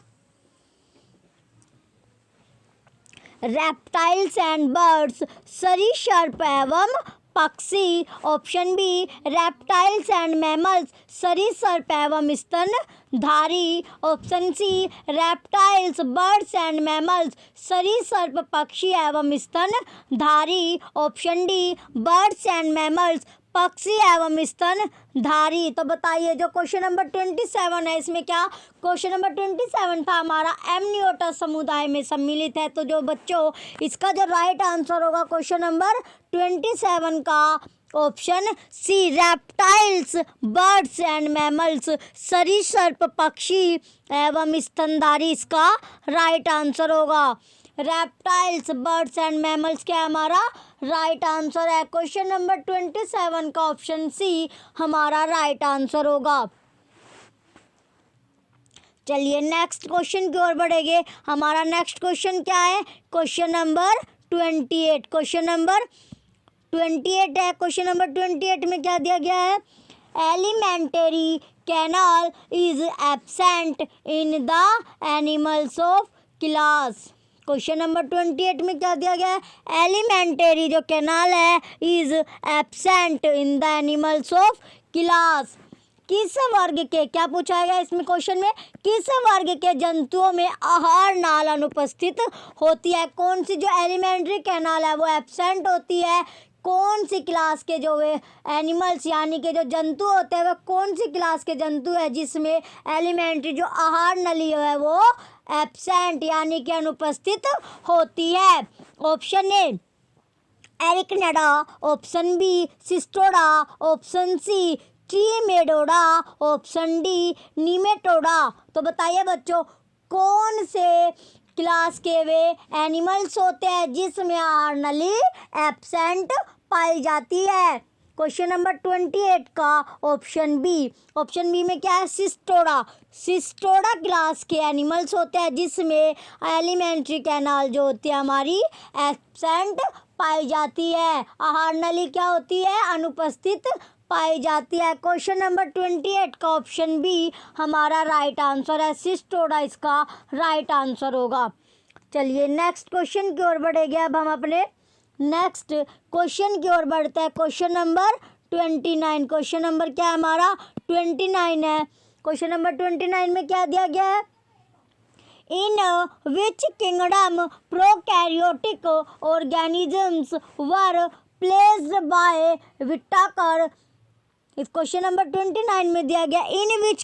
रेप्टाइल्स एंड बर्ड्स, सरीसृप एवं पक्षी। Option B reptiles and mammals, सरीसृप एवं स्तनधारी। Option C reptiles birds and mammals, सरीसृप पक्षी एवं स्तनधारी। Option D birds and mammals, पक्षी एवं स्तनधारी। तो बताइए जो क्वेश्चन नंबर 27 है इसमें क्या, क्वेश्चन नंबर 27 था हमारा एमनियोटा समुदाय में सम्मिलित है। तो जो बच्चों इसका जो राइट आंसर होगा क्वेश्चन नंबर 27 का option C reptiles birds and mammals, सरीसृप पक्षी एवं स्तनधारी इसका राइट आंसर होगा। रेप्टाइल्स बर्ड्स एंड मैमल्स क्या हमारा राइट आंसर है। क्वेश्चन नंबर 27 का ऑप्शन सी हमारा राइट आंसर होगा। चलिए नेक्स्ट क्वेश्चन की ओर बढ़ेंगे। हमारा नेक्स्ट क्वेश्चन क्या है, क्वेश्चन नंबर 28। क्वेश्चन नंबर 28 है। क्वेश्चन नंबर 28 में क्या दिया गया है, elementary canal is absent in the animals of class. Question number 28 में क्या दिया गया है, एलिमेंटरी जो कैनाल है is absent in the animals of class. किस वर्ग के, क्या पूछा गया इसमें क्वेश्चन में, किस वर्ग के जंतुओं में आहार नाल अनुपस्थित होती है। कौन सी जो एलिमेंट्री कैनाल है वो एब्सेंट होती है, कौन सी क्लास के जो वे एनिमल्स यानी कि जो जंतु होते हैं वह कौन सी क्लास के जंतु है जिसमें एलिमेंट्री जो आहार नली है वो एब्सेंट यानी कि अनुपस्थित होती है। Option A arachnida, option B cestoda, option C trematoda, option D nematoda. तो बताइए बच्चों, कौन से क्लास के वे एनिमल्स होते हैं जिसमें आहार नली एब्सेंट पाई जाती है? क्वेश्चन नंबर 28 का ऑप्शन बी में क्या है? सिस्टोडा। सिस्टोडा क्लास के एनिमल्स होते हैं जिसमें एलिमेंट्री कैनाल जो होती है हमारी एब्सेंट पाई जाती है। आहार नली क्या होती है? अनुपस्थित पाई जाती है। क्वेश्चन नंबर 28 का ऑप्शन बी हमारा राइट आंसर है। सिस्टोडा इसका राइट आंसर होगा। चलिए नेक्स्ट क्वेश्चन की ओर बढ़ेंगे। अब हम अपने नेक्स्ट क्वेश्चन की ओर बढ़ते हैं। Question number 29। क्वेश्चन नंबर क्या है हमारा? 29 है। क्वेश्चन नंबर 29 में क्या दिया गया है? In which kingdom prokaryotic organisms were placed by Whittaker. इस क्वेश्चन नंबर 29 में दिया गया in which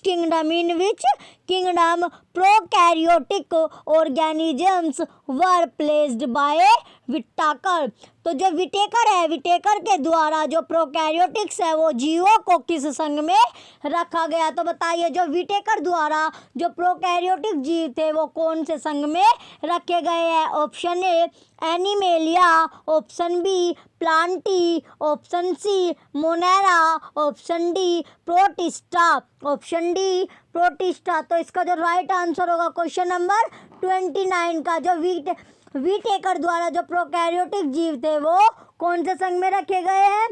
kingdom prokaryotic organisms were placed by Whittaker. तो जो विटेकर है, विटेकर के द्वारा जो प्रोकैरियोटिक्स है वो जीवों को किस संघ में रखा गया? तो बताइए, जो विटेकर द्वारा जो प्रोकैरियोटिक जीव थे वो कौन से संघ में रखे गए हैं? Option A animalia, option B plantae, option C monera, option D protista, option D protista. तो इसका जो राइट आंसर होगा क्वेश्चन नंबर 29 का, जो विटेकर द्वारा जो प्रोकैरियोटिक जीव थे वो कौन से संघ में रखे गए हैं?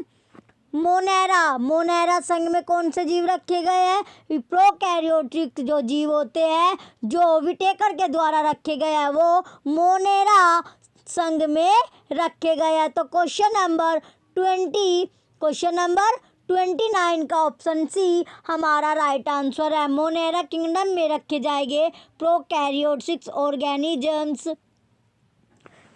मोनेरा संघ में कौन से जीव रखे गए हैं? प्रोकैरियोटिक जो जीव होते हैं जो विटेकर के द्वारा रखे गए हैं वो मोनेरा संघ में रखे गए हैं। तो क्वेश्चन नंबर 29 का ऑप्शन सी हमारा राइट आंसर है। मोनेरा किंगडम में रखे जाएंगे प्रोकैरियोटिक ऑर्गेनिजम्स।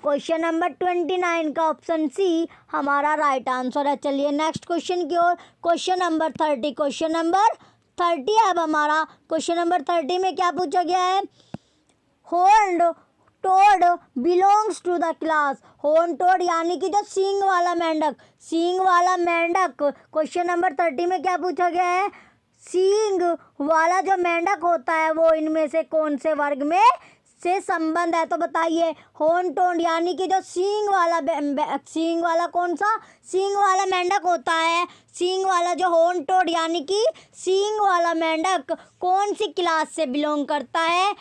क्वेश्चन नंबर 29 का ऑप्शन सी हमारा राइट आंसर है। चलिए नेक्स्ट क्वेश्चन की ओर। Question number 30। क्वेश्चन नंबर 30 अब हमारा क्वेश्चन नंबर 30 में क्या पूछा गया है? Horned toad belongs to the class. Horn toad यानी कि जो सींग वाला मेंढक। क्वेश्चन नंबर 30 में क्या पूछा गया है? सींग वाला जो मेंढक होता है वो इनमें से कौन से वर्ग में से संबंध है? तो बताइए, हॉर्न टोड यानी कि जो सींग वाला कौन सा सींग वाला मेंढक होता है, सींग वाला जो हॉर्न टोड यानी कि सींग वाला मेंढक कौन सी क्लास से बिलोंग करता है?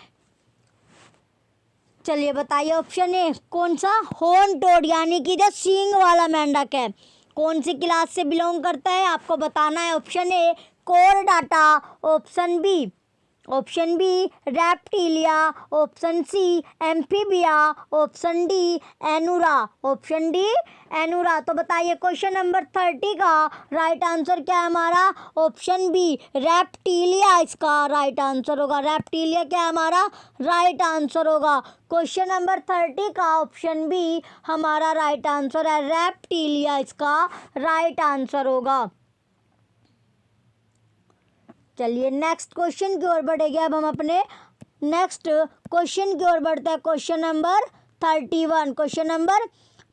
चलिए बताइए, ऑप्शन ए कौन सा? हॉर्न टोड यानी कि जो सींग वाला मेंढक है कौन सी क्लास से बिलोंग करता है आपको बताना है। Option A chordata, option B reptilia, option C amphibia, option D anura. तो बताइए क्वेश्चन नंबर 30 का राइट आंसर क्या है हमारा? ऑप्शन बी रेप्टिलिया इसका राइट आंसर होगा। रेप्टिलिया क्या है हमारा? राइट आंसर होगा। क्वेश्चन नंबर 30 का ऑप्शन बी हमारा राइट आंसर है। रेप्टिलिया इसका राइट आंसर होगा। चलिए नेक्स्ट क्वेश्चन की ओर बढ़ेंगे। अब हम अपने नेक्स्ट क्वेश्चन की ओर बढ़ते हैं। Question number 31। क्वेश्चन नंबर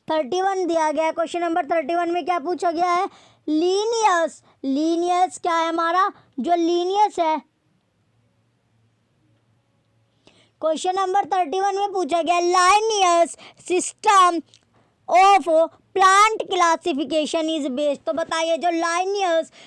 31 दिया गया है। क्वेश्चन नंबर 31 में क्या पूछा गया है? लीनियस क्या है हमारा? जो लीनियस है, क्वेश्चन नंबर 31 में पूछा गया Linnaeus system of plant classification is based. तो बताइए, जो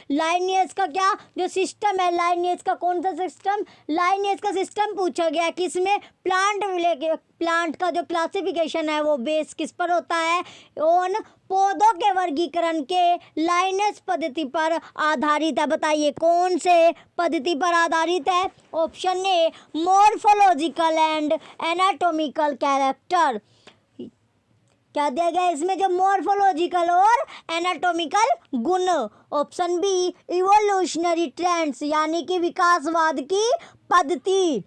लाइनियस का क्या जो सिस्टम है, लाइनियस का कौन सा सिस्टम? लाइनियस का सिस्टम पूछा गया किसमें? प्लांट का जो क्लासिफिकेशन है वो बेस किस पर होता है? ऑन पौधों के वर्गीकरण के लाइनियस पद्धति पर आधारित है। बताइए कौन से पद्धति पर आधारित है? Option A morphological and anatomical character. क्या दिया गया इसमें? जो मॉर्फोलॉजिकल और एनाटॉमिकल गुण। ऑप्शन बी इवोल्यूशनरी ट्रेंड्स यानी कि विकासवाद की पद्धति।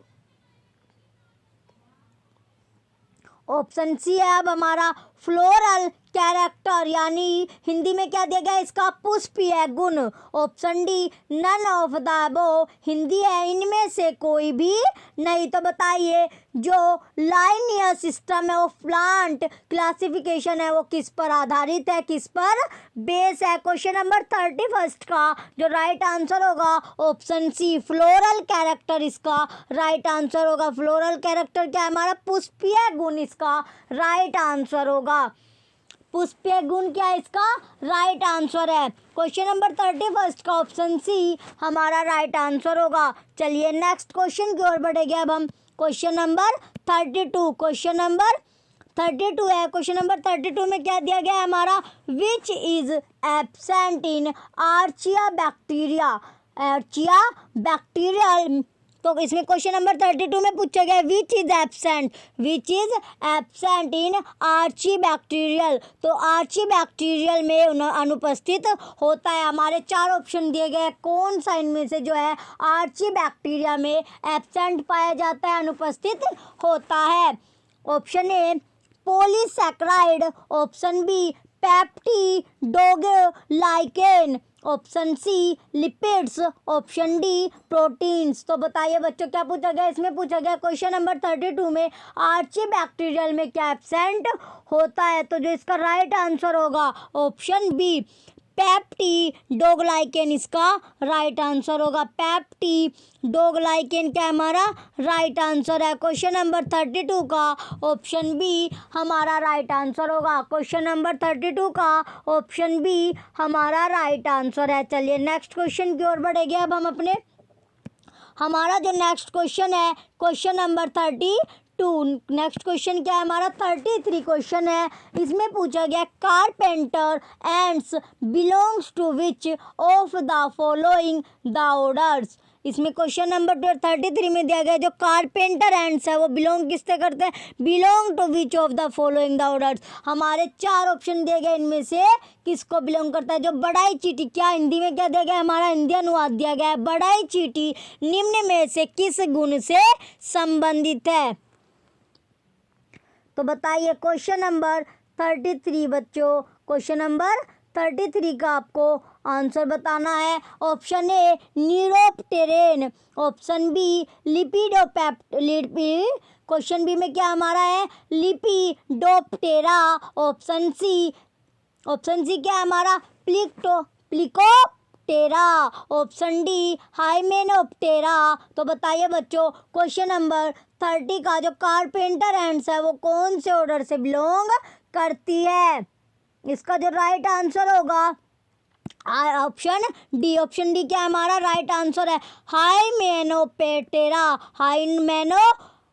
ऑप्शन सी है अब हमारा फ्लोरल कैरेक्टर, यानी हिंदी में क्या दिया गया इसका, पुष्प है, गुण। Option D none of the above, Hindi है इनमें से कोई भी नहीं। तो बताइए जो लाइनियर सिस्टम है वो प्लांट क्लासिफिकेशन है वो किस पर आधारित है, किस पर बेस है। क्वेश्चन नंबर 31 का जो राइट आंसर होगा ऑप्शन सी फ्लोरल कैरेक्टर, इसका राइट आंसर होगा। फ्लोरल कैरेक्टर क्या है हमारा, पुष्पीय गुण इसका राइट आंसर होगा। पुष्पीय गुण क्या है इसका राइट आंसर है। क्वेश्चन नंबर 31 का ऑप्शन सी हमारा राइट आंसर होगा। चलिए नेक्स्ट क्वेश्चन की ओर बढ़ेंगे अब हम। क्वेश्चन नंबर 32, क्वेश्चन नंबर 32 है। क्वेश्चन नंबर 32 में क्या दिया गया है हमारा, which is absent in archaea bacteria, archaea bacterial. तो इसमें क्वेश्चन नंबर 32 में पूछा गया which is absent, which is absent in archaea bacterial. तो आर्ची बैक्टीरियल में अनुपस्थित होता है। हमारे 4 ऑप्शन दिए गए, कौन सा इनमें से जो है आर्ची बैक्टीरिया में एब्सेंट पाया जाता है, अनुपस्थित होता है। Option A polysaccharide, option B peptidoglycan, option C lipids, option D proteins. तो बताइए बच्चों क्या पूछा गया, इसमें पूछा गया क्वेश्चन नंबर 32 में आर्ची बैक्टीरियल में क्या एब्सेंट होता है। तो जो इसका राइट आंसर होगा ऑप्शन बी पेप्टिडोग्लाइकेन, इसका राइट आंसर होगा। पेप्टिडोग्लाइकेन क्या हमारा राइट आंसर है। क्वेश्चन नंबर 32 का ऑप्शन बी हमारा राइट आंसर होगा। क्वेश्चन नंबर 32 का ऑप्शन बी हमारा राइट आंसर है। चलिए नेक्स्ट क्वेश्चन की ओर बढ़ेंगे अब हम अपने। हमारा जो नेक्स्ट क्वेश्चन है क्वेश्चन नंबर 32। नेक्स्ट क्वेश्चन क्या है हमारा 33 क्वेश्चन है। इसमें पूछा गया carpenter ants belongs to which of the following the orders. इसमें क्वेश्चन नंबर 33 में दिया गया जो कारपेंटर एंड्स है वो बिलोंग किससे करते हैं, belong to which of the following the orders. हमारे 4 ऑप्शन दिए गए, इनमें से किसको बिलोंग करता है। जो बड़ाई चींटी, क्या हिंदी में क्या दिया गया हमारा हिंदी अनुवाद दिया गया है, बड़ाई चींटी निम्न में से किस गुण से संबंधित है। तो बताइए क्वेश्चन नंबर 33 बच्चों, क्वेश्चन नंबर 33 का आपको आंसर बताना है। Option A neuropteran, option B lepidopteran, question B में क्या हमारा है लिपिडोप्टेरा, ऑप्शन सी क्या हमारा प्लिकोप्टेरा, ऑप्शन डी हाइमेनोप्टेरा। तो बताइए बच्चों क्वेश्चन नंबर 30 का जो कारपेंटर एंड्स है वो कौन से ऑर्डर से बिलोंग करती है। इसका जो राइट आंसर होगा ऑप्शन डी, ऑप्शन डी क्या हमारा राइट आंसर है हाइमेनोप्टेरा,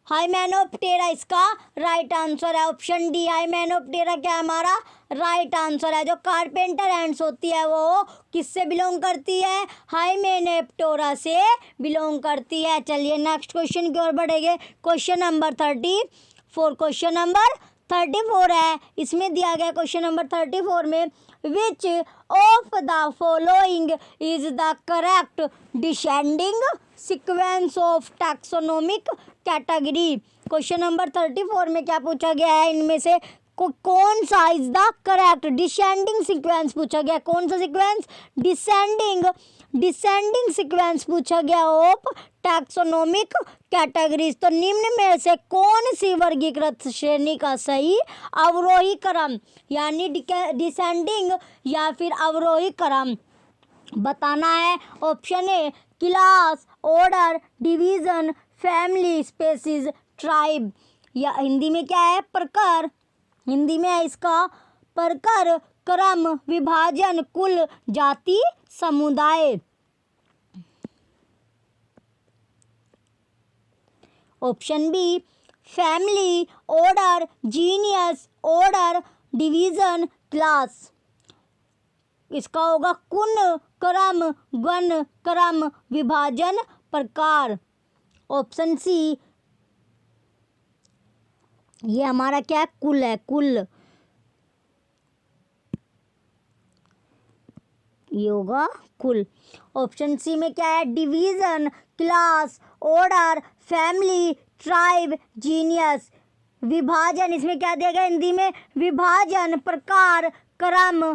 हाइमेनोप्टेरा इसका राइट आंसर है। ऑप्शन डी हाइमेनोप्टेरा क्या हमारा राइट आंसर है। जो कारपेंटर एंड्स होती है वो किससे बिलोंग करती है, हाइमेनोप्टेरा से बिलोंग करती है। चलिए नेक्स्ट क्वेश्चन की ओर बढ़ेंगे। क्वेश्चन नंबर 34, क्वेश्चन नंबर 34 है। इसमें दिया गया क्वेश्चन नंबर 34 में विच of the following is the correct descending sequence of taxonomic category. Question number 34 में क्या पूछा गया है, इनमें से कौन सा is the correct descending sequence पूछा गया, कौन सा सीक्वेंस डिसेंडिंग सीक्वेंस पूछा गया ऑफ टैक्सोनोमिक कैटेगरीज। तो निम्न में से कौन सी वर्गीकृत श्रेणी का सही अवरोही क्रम यानी डिसेंडिंग या फिर अवरोही क्रम बताना है। ऑप्शन ए class, order, division, family, species, tribe, या हिंदी में क्या है प्रकार, हिंदी में है इसका प्रकार, क्रम, विभाजन, कुल, जाति, समुदाय। Option B family, order, genius, order, division, class. इसका होगा कुल, क्रम, गण, क्रम, विभाजन, प्रकार। ऑप्शन सी ये हमारा क्या है कुल है, कुल ये होगा कुल। ऑप्शन सी में क्या है division, class, order, family, tribe, genius, विभाजन, इसमें क्या दिया गया हिंदी में, विभाजन, प्रकार, क्रम,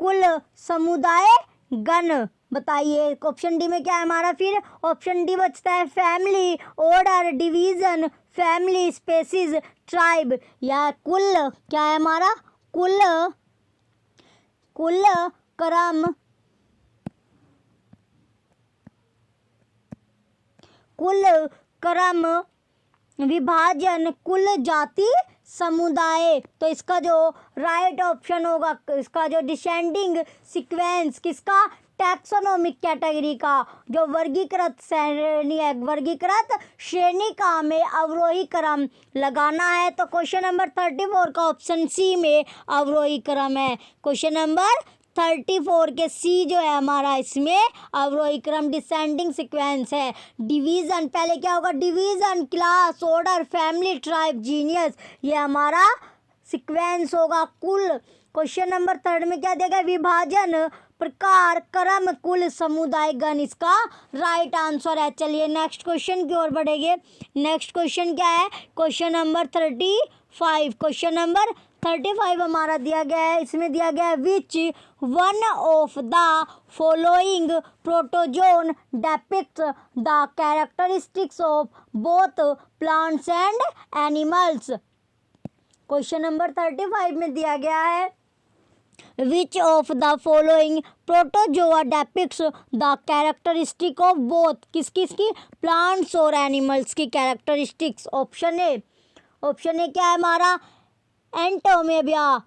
कुल, समुदाय, गण। बताइए ऑप्शन डी में क्या है हमारा, फिर ऑप्शन डी बचता है family, order, division, family, species, tribe, या कुल क्या है हमारा, कुल, क्रम, कुल, क्रम, विभाजन, कुल, जाति, समुदाय। तो इसका जो राइट ऑप्शन होगा, इसका जो डिसेंडिंग सीक्वेंस किसका, टैक्सोनॉमिक कैटेगरी का, जो वर्गीकृत श्रेणी है, वर्गीकृत श्रेणी का में अवरोही क्रम लगाना है। तो क्वेश्चन नंबर 34 का ऑप्शन सी में अवरोही क्रम है। क्वेश्चन नंबर 34 के सी जो है हमारा, इसमें अवरोही क्रम, डिसेंडिंग सीक्वेंस है। डिवीजन, पहले क्या होगा, division, class, order, family, tribe, genius, ये हमारा सीक्वेंस होगा। कुल, क्वेश्चन नंबर 3 में क्या देगा, विभाजन, प्रकार, क्रम, कुल, समुदाय, गण, इसका राइट आंसर है। चलिए नेक्स्ट क्वेश्चन की ओर बढ़ेंगे। नेक्स्ट क्वेश्चन क्या है, क्वेश्चन नंबर 35। क्वेश्चन नंबर 35 हमारा दिया गया है, इसमें दिया गया है which one of the following protozoan depict the characteristics of both plants and animals. Question number 35 में दिया गया है which of the following protozoa depicts the characteristic of both, किस किस की, प्लांट्स और एनिमल्स की कैरेक्टरिस्टिक्स। ऑप्शन ए क्या है हमारा, entamoeba,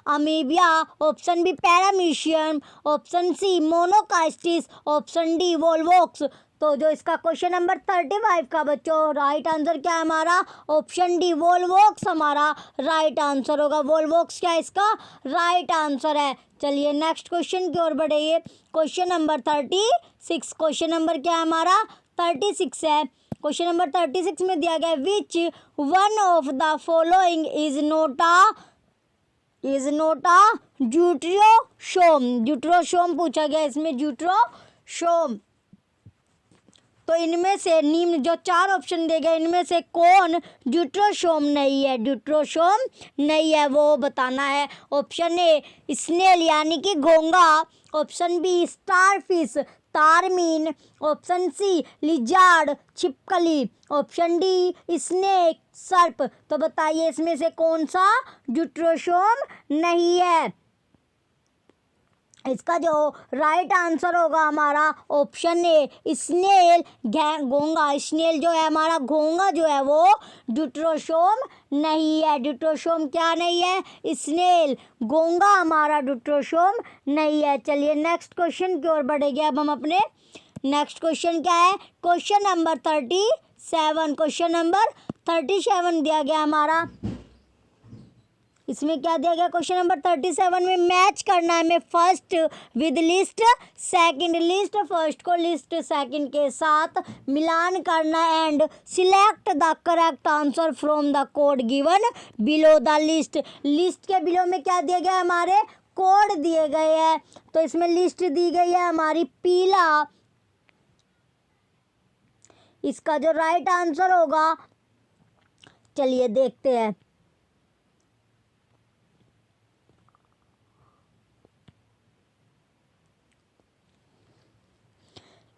amoeba, option B paramecium, option C monocystis, option D volvox. तो जो इसका क्वेश्चन नंबर 35 का बच्चों राइट आंसर क्या है हमारा, ऑप्शन डी वोल्वोक्स हमारा राइट आंसर होगा। वोल्वोक्स क्या इसका राइट आंसर है। चलिए नेक्स्ट क्वेश्चन की ओर बढ़ेंगे। Question number 36। क्वेश्चन नंबर क्या है हमारा, 36 है। क्वेश्चन नंबर 36 में दिया गया which one of the following is not a deuterostome पूछा गया इसमें, ड्यूट्रोसोम। तो इनमें से निम्न जो 4 ऑप्शन दिए गए, इनमें से कौन ड्यूट्रोसोम नहीं है, वो बताना है। ऑप्शन ए स्नेल यानी कि घोंगा, ऑप्शन बी स्टारफिश, तारमीन, ऑप्शन सी लिजार्ड, छिपकली, ऑप्शन डी स्नेक, सर्प। तो बताइए इसमें से कौन सा ड्यूट्रोसोम नहीं है। इसका जो राइट आंसर होगा हमारा ऑप्शन ए स्नेल, घोंगा। स्नेल जो है हमारा, घोंगा जो है वो ड्यूट्रोसोम नहीं है। ड्यूट्रोसोम क्या नहीं है, स्नेल, घोंगा हमारा ड्यूट्रोसोम नहीं है। चलिए नेक्स्ट क्वेश्चन की ओर बढ़ेंगे अब हम अपने। नेक्स्ट क्वेश्चन क्या है, क्वेश्चन नंबर 37। क्वेश्चन नंबर 37 दिया गया हमारा, इसमें क्या दिया गया, क्वेश्चन नंबर 37 में मैच करना है हमें first with list, second list, first को लिस्ट सेकंड के साथ मिलान करना है and select the correct answer from the code given below the list. List के बिलो में क्या दिया गया, हमारे कोड दिए गए हैं। तो इसमें लिस्ट दी गई है हमारी पीला, इसका जो राइट आंसर होगा चलिए देखते हैं।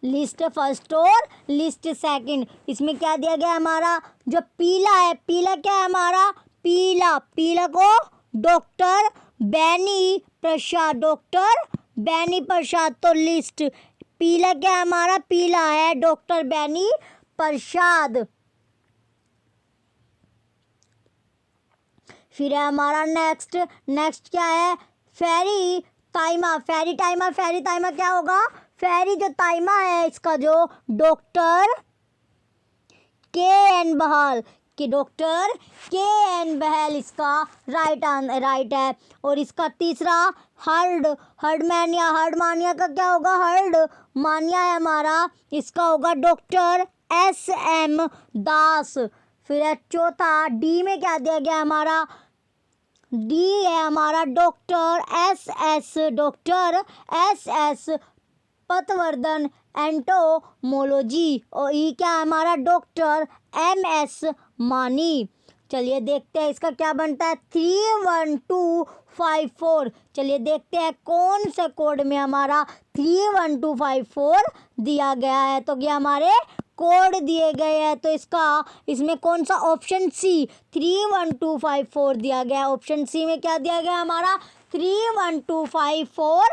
लिस्ट फर्स्ट और लिस्ट सेकंड, इसमें क्या दिया गया हमारा, जो पीला है, पीला क्या है हमारा, पीला को डॉक्टर बैनी प्रसाद, तो लिस्ट पीला क्या है हमारा, पीला है डॉक्टर बैनी प्रसाद। फिर है हमारा नेक्स्ट क्या है, फेरी ताइमा क्या होगा, फेरी जो ताइमा है इसका जो डॉक्टर के एन बहाल इसका राइट है। और इसका तीसरा हर्डमानिया का क्या होगा, हर्डमानिया है हमारा, इसका होगा डॉक्टर SM दास। फिर है चौथा, डी में क्या दिया गया हमारा, डी है हमारा डॉक्टर SS पतवर्धन एंटोमोलॉजी। और ई क्या है हमारा, डॉक्टर MS मानी। चलिए देखते हैं इसका क्या बनता है 31254। चलिए देखते हैं कौन से कोड में हमारा 31254 दिया गया है। तो ये हमारे कोड दिए गए हैं, तो इसमें कौन सा ऑप्शन सी 31254 दिया गया है। ऑप्शन सी में क्या दिया गया हमारा 31254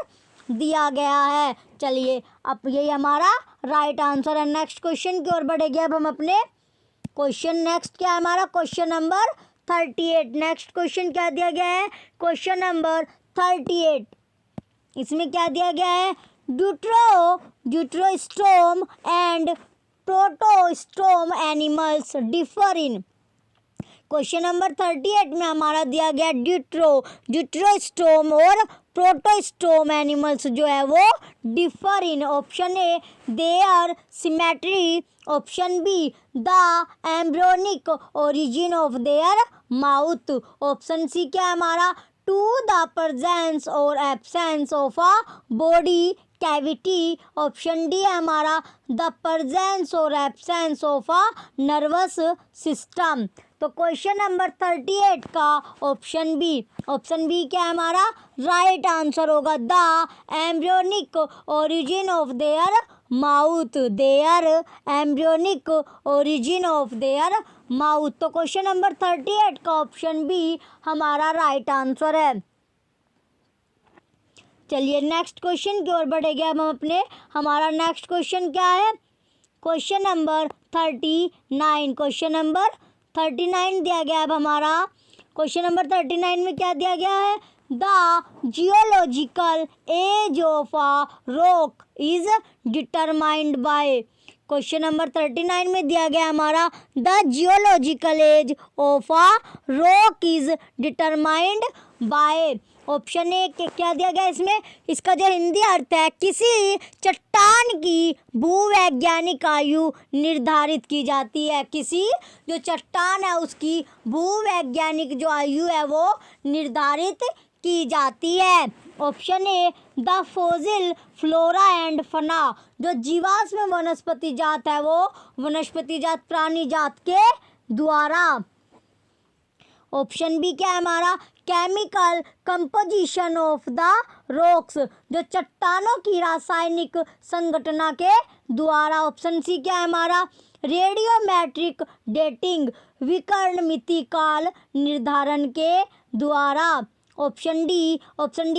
दिया गया है। चलिए अब यही हमारा राइट आंसर है। नेक्स्ट क्वेश्चन की ओर बढ़ेंगे अब हम अपने क्वेश्चन। नेक्स्ट क्या है हमारा क्वेश्चन नंबर 38। नेक्स्ट क्वेश्चन क्या दिया गया है क्वेश्चन नंबर 38। इसमें क्या दिया गया है deuterostome and protostome animals differ in. Question number 38 में हमारा दिया गया ड्यूटरोस्टोम और प्रोटोस्टोम एनिमल्स जो है वो differ in. Option A their symmetry, option B the embryonic origin of their mouth, option C क्या है हमारा टू द प्रेजेंस और absence of a body cavity, option D है हमारा द प्रेजेंस और absence of a nervous system. तो question number 38 का option B क्या है हमारा राइट आंसर होगा the embryonic origin of their mouth, their embryonic origin of their mouth. तो क्वेश्चन नंबर 38 का ऑप्शन बी हमारा राइट आंसर है। चलिए नेक्स्ट क्वेश्चन की ओर बढ़ेंगे अब हम अपने। हमारा नेक्स्ट क्वेश्चन क्या है क्वेश्चन नंबर 39। क्वेश्चन नंबर 39 दिया गया है अब हमारा। क्वेश्चन नंबर 39 में क्या दिया गया है the geological age of a rock is determined by. Question number 39 में दिया गया हमारा the geological age of a rock is determined by. Option A क्या दिया गया इसमें, इसका जो हिंदी अर्थ है किसी चट्टान की भूवैज्ञानिक आयु निर्धारित की जाती है। किसी जो चट्टान है उसकी भूवैज्ञानिक जो आयु है वो निर्धारित की जाती है। Option A the fossil flora and fauna, जो जीवाश्म वनस्पति जात है वो वनस्पति जात प्राणी जात के द्वारा। ऑप्शन बी क्या है हमारा chemical composition of the rocks, जो चट्टानों की रासायनिक संगठना के द्वारा। ऑप्शन सी क्या है हमारा रेडियोमेट्रिक डेटिंग, विकर्ण मिति काल निर्धारण के द्वारा। ऑप्शन डी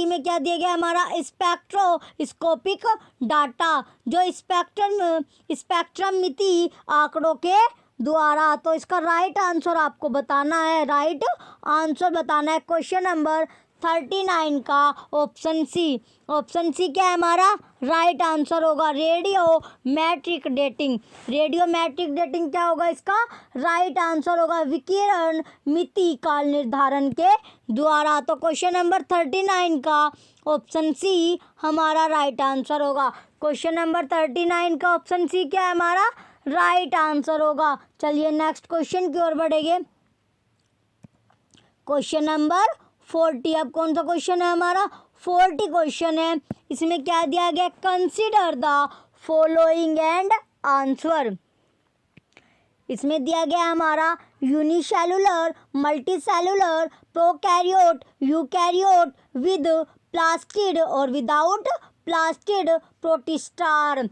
में क्या दिया गया हमारा स्पेक्ट्रोस्कोपिक डाटा, जो स्पेक्ट्रम मिति आंकड़ों के द्वारा। तो इसका राइट आंसर आपको बताना है, राइट आंसर बताना है क्वेश्चन नंबर 39 का ऑप्शन सी। ऑप्शन सी क्या है हमारा राइट आंसर होगा रेडियोमेट्रिक डेटिंग। रेडियोमेट्रिक डेटिंग क्या होगा इसका राइट आंसर होगा विकिरण मिति काल निर्धारण के द्वारा। तो क्वेश्चन नंबर 39 का ऑप्शन सी हमारा राइट आंसर होगा। क्वेश्चन नंबर 39 का ऑप्शन सी क्या है हमारा राइट आंसर होगा। चलिए नेक्स्ट क्वेश्चन की ओर बढ़ेंगे। Question number 40। अब कौन सा क्वेश्चन है हमारा 40 क्वेश्चन है। इसमें क्या दिया गया consider the following and answer. इसमें दिया गया हमारा unicellular, multicellular, prokaryote, eukaryote with plastid और विदाउट प्लास्टिड प्रोटिस्टार।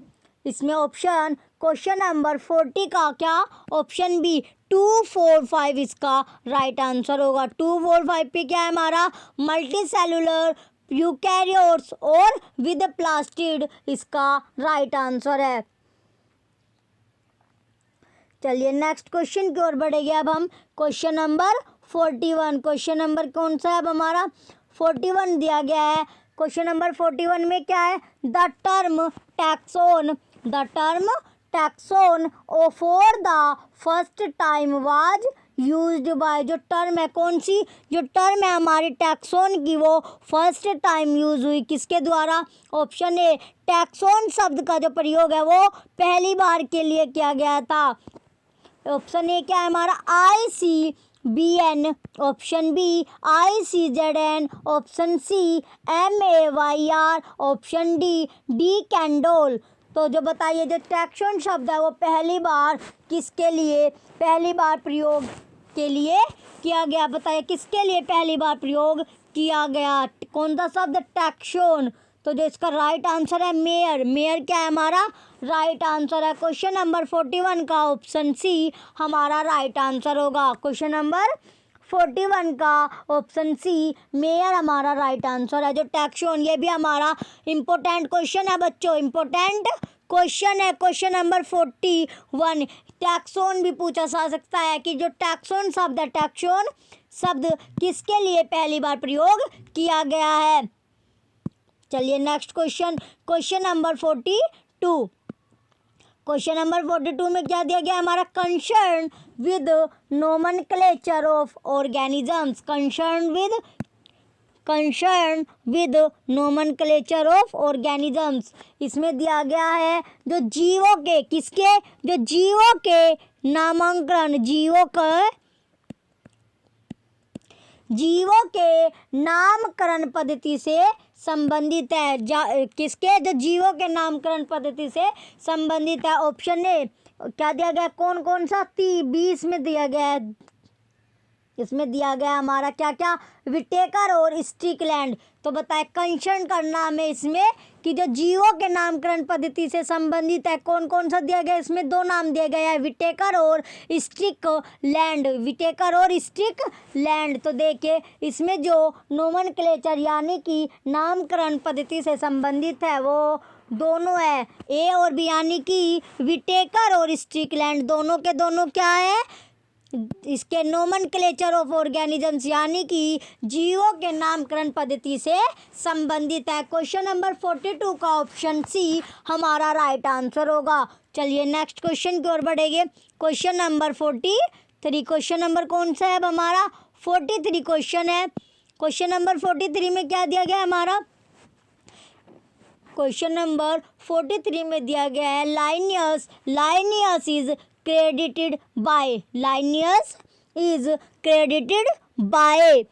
इसमें ऑप्शन क्वेश्चन नंबर 40 का क्या ऑप्शन बी 2, 4, 5 इसका राइट आंसर होगा। 2, 4, 5 पे क्या है हमारा मल्टी सेलुलर, यूकैरियोट्स और विद प्लास्टिड इसका राइट आंसर है। चलिए नेक्स्ट क्वेश्चन की ओर बढ़ेंगे अब हम। Question number 41। क्वेश्चन नंबर कौन सा है अब हमारा 41 दिया गया है। क्वेश्चन नंबर 41 में क्या है the term taxon, the term taxon for the first time was used by. जो टर्म है कौन सी, जो टर्म है हमारी टैक्सोन की वो फर्स्ट टाइम यूज हुई किसके द्वारा। ऑप्शन ए टैक्सोन शब्द का जो प्रयोग है वो पहली बार के लिए किया गया था। ऑप्शन ए क्या है हमारा ICBN, option B ICZN, option C MAYR, option D Candolle. तो जो बताइए जो टैक्सोन शब्द है वो पहली बार किसके लिए पहली बार प्रयोग किसके लिए किया गया, बताइए किसके लिए पहली बार प्रयोग किया गया, कौन सा शब्द, टैक्सोन। तो जो इसका राइट आंसर है मेयर, मेयर क्या है हमारा राइट आंसर है। क्वेश्चन नंबर 41 का ऑप्शन सी हमारा राइट आंसर होगा। क्वेश्चन नंबर 41 का ऑप्शन सी मेयर हमारा राइट आंसर है। जो टैक्सोन, ये भी हमारा इम्पोर्टेंट क्वेश्चन है बच्चों, इम्पोर्टेंट क्वेश्चन है। क्वेश्चन नंबर 41 टैक्सोन भी पूछा जा सकता है कि जो टैक्सोन शब्द है, टैक्सोन शब्द किसके लिए पहली बार प्रयोग किया गया है। चलिए next question, question number 42। Question number 42 में क्या दिया गया हमारा, concern with nomenclature of organisms, concern with nomenclature of organisms. इसमें दिया गया है जो जीवों के, किसके, जो जीवों के नामांकन, जीवों के नामकरण पद्धति से संबंधित है। किसके, जो जीवों के नामकरण पद्धति से संबंधित है। ऑप्शन ए क्या दिया गया, कौन कौन सा 20 में दिया गया है, इसमें दिया गया हमारा क्या क्या, विटेकर और स्टिकलैंड। तो बताए कंसर्न करना हमें इसमें कि जो जीवों के नामकरण पद्धति से संबंधित है, कौन कौन सा दिया गया, इसमें 2 नाम दिए गए हैं, विटेकर और स्टिकलैंड, विटेकर और स्टिकलैंड। तो देखिए इसमें जो नोमेनक्लेचर यानी कि नामकरण पद्धति से संबंधित है वो दोनों है, ए और बी, यानी कि विटेकर और स्टिकलैंड दोनों के दोनों क्या है, इसके नोमेनक्लेचर ऑफ ऑर्गेनिजम्स यानी कि जीवों के नामकरण पद्धति से संबंधित है। क्वेश्चन नंबर 42 का ऑप्शन सी हमारा राइट आंसर होगा। चलिए नेक्स्ट क्वेश्चन की ओर बढ़ेंगे। क्वेश्चन नंबर 43, क्वेश्चन नंबर कौन सा है अब हमारा, 43 क्वेश्चन है। क्वेश्चन नंबर 43 में क्या दिया गया हमारा, क्वेश्चन नंबर 43 में दिया गया है लाइनियस is credited by, Linnaeus is credited by।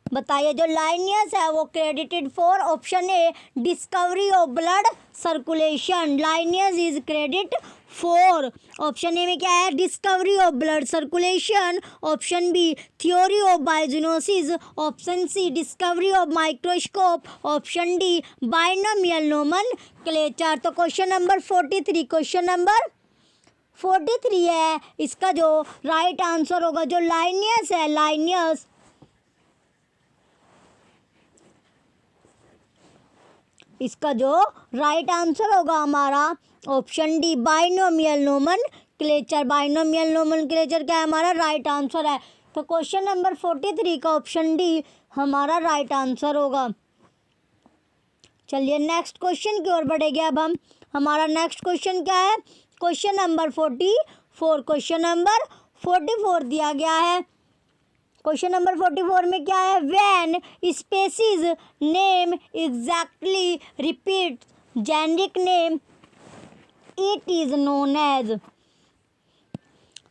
बताइए जो लाइनियस है वो credited for, option A discovery of blood circulation, Linnaeus is credit for, option A में क्या है discovery of blood circulation, option B theory of biogenesis, option C discovery of microscope, option D binomial nomenclature. तो question number 43, question number 43 है, इसका जो right answer होगा जो Linnaeus है, लाइनियस इसका जो राइट आंसर होगा हमारा option D binomial nomenclature, binomial nomenclature क्या है हमारा राइट आंसर है। तो क्वेश्चन नंबर 43 का ऑप्शन डी हमारा राइट आंसर होगा। चलिए नेक्स्ट क्वेश्चन की ओर बढ़ेंगे अब हम। हमारा नेक्स्ट क्वेश्चन क्या है, क्वेश्चन नंबर 44, क्वेश्चन नंबर 44 दिया गया है। क्वेश्चन नंबर 44 में क्या है, when species name exactly repeat generic name it is known as,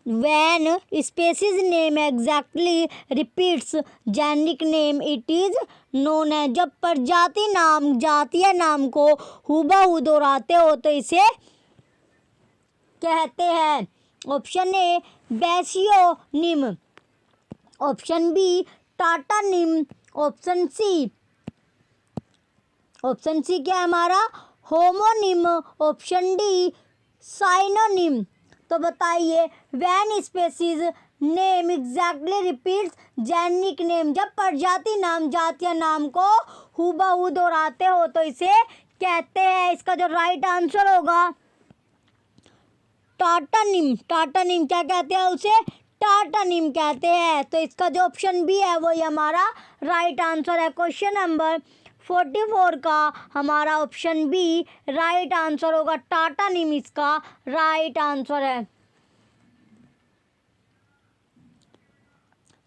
when species name exactly repeats generic name it is known as. जब प्रजाति नाम जातीय नाम को हूबहू दोहराते हो तो इसे कहते हैं। Option A basionym, option B tautonym, option C क्या है हमारा होमोनिम, ऑप्शन डी साइनोनिम। तो बताइए when species name exactly repeats generic name, जब प्रजाति नाम जातीय नाम को हूबहू दोहराते हो तो इसे कहते हैं। इसका जो राइट आंसर होगा टाटानिम, टाटानिम क्या कहते हैं उसे, टाटानिम कहते हैं। तो इसका जो ऑप्शन बी है वही हमारा राइट आंसर है। क्वेश्चन नंबर 44 का हमारा ऑप्शन बी राइट आंसर होगा, टाटानिम इसका राइट आंसर है।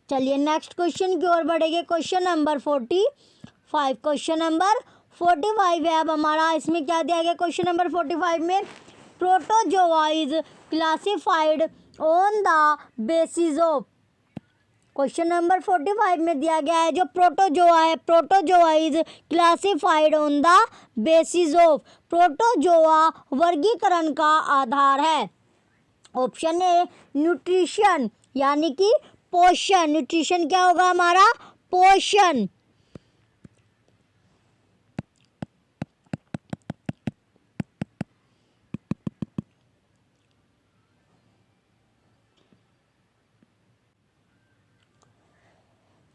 चलिए नेक्स्ट क्वेश्चन की ओर बढ़ेंगे। क्वेश्चन नंबर 45, क्वेश्चन नंबर 45 है अब हमारा। इसमें क्या दिया गया क्वेश्चन नंबर 45 में, protozoa is classified on the basis of, question number 45 में दिया गया है जो प्रोटोजोआ है, protozoa is classified on the basis of, protozoa वर्गीकरण का आधार है। ऑप्शन ए न्यूट्रिशन यानी कि पोषण। न्यूट्रिशन क्या होगा हमारा? पोषण।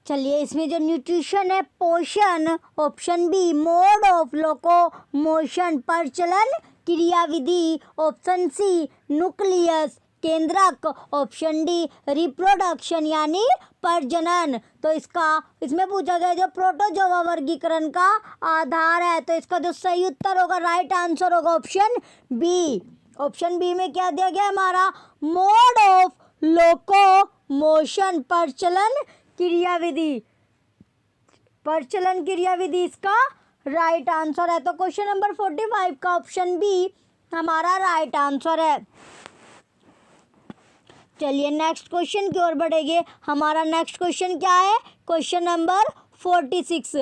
चलिए, इसमें जो न्यूट्रिशन है पोषण, option B mode of locomotion प्रचलन क्रियाविधि, ऑप्शन सी न्यूक्लियस केंद्रक, ऑप्शन डी रिप्रोडक्शन यानी प्रजनन। तो इसमें पूछा गया जो प्रोटोजोआ वर्गीकरण का आधार है, तो इसका जो सही उत्तर होगा, राइट आंसर होगा ऑप्शन बी। ऑप्शन बी में क्या दिया गया हमारा? मोड ऑफ लोकोमोशन प्रचलन क्रियाविधि। प्रचलन क्रियाविधि इसका राइट आंसर है। तो क्वेश्चन नंबर 45 का ऑप्शन बी हमारा राइट आंसर है। चलिए नेक्स्ट क्वेश्चन की ओर बढ़ेंगे। हमारा नेक्स्ट क्वेश्चन क्या है? Question number 46।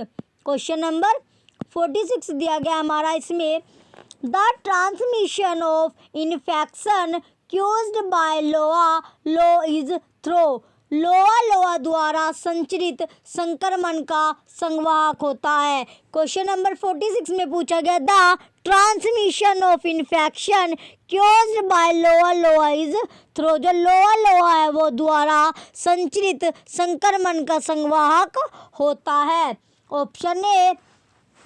क्वेश्चन नंबर 46 दिया गया हमारा, इसमें the transmission of infection caused by Loa is through. Loa द्वारा संचरित संक्रमण का संवाहक होता है। क्वेश्चन नंबर 46 में पूछा गया the transmission of infection caused by Loa is through. जो लोआ है वो द्वारा संचरित संक्रमण का संवाहक होता है। ऑप्शन ए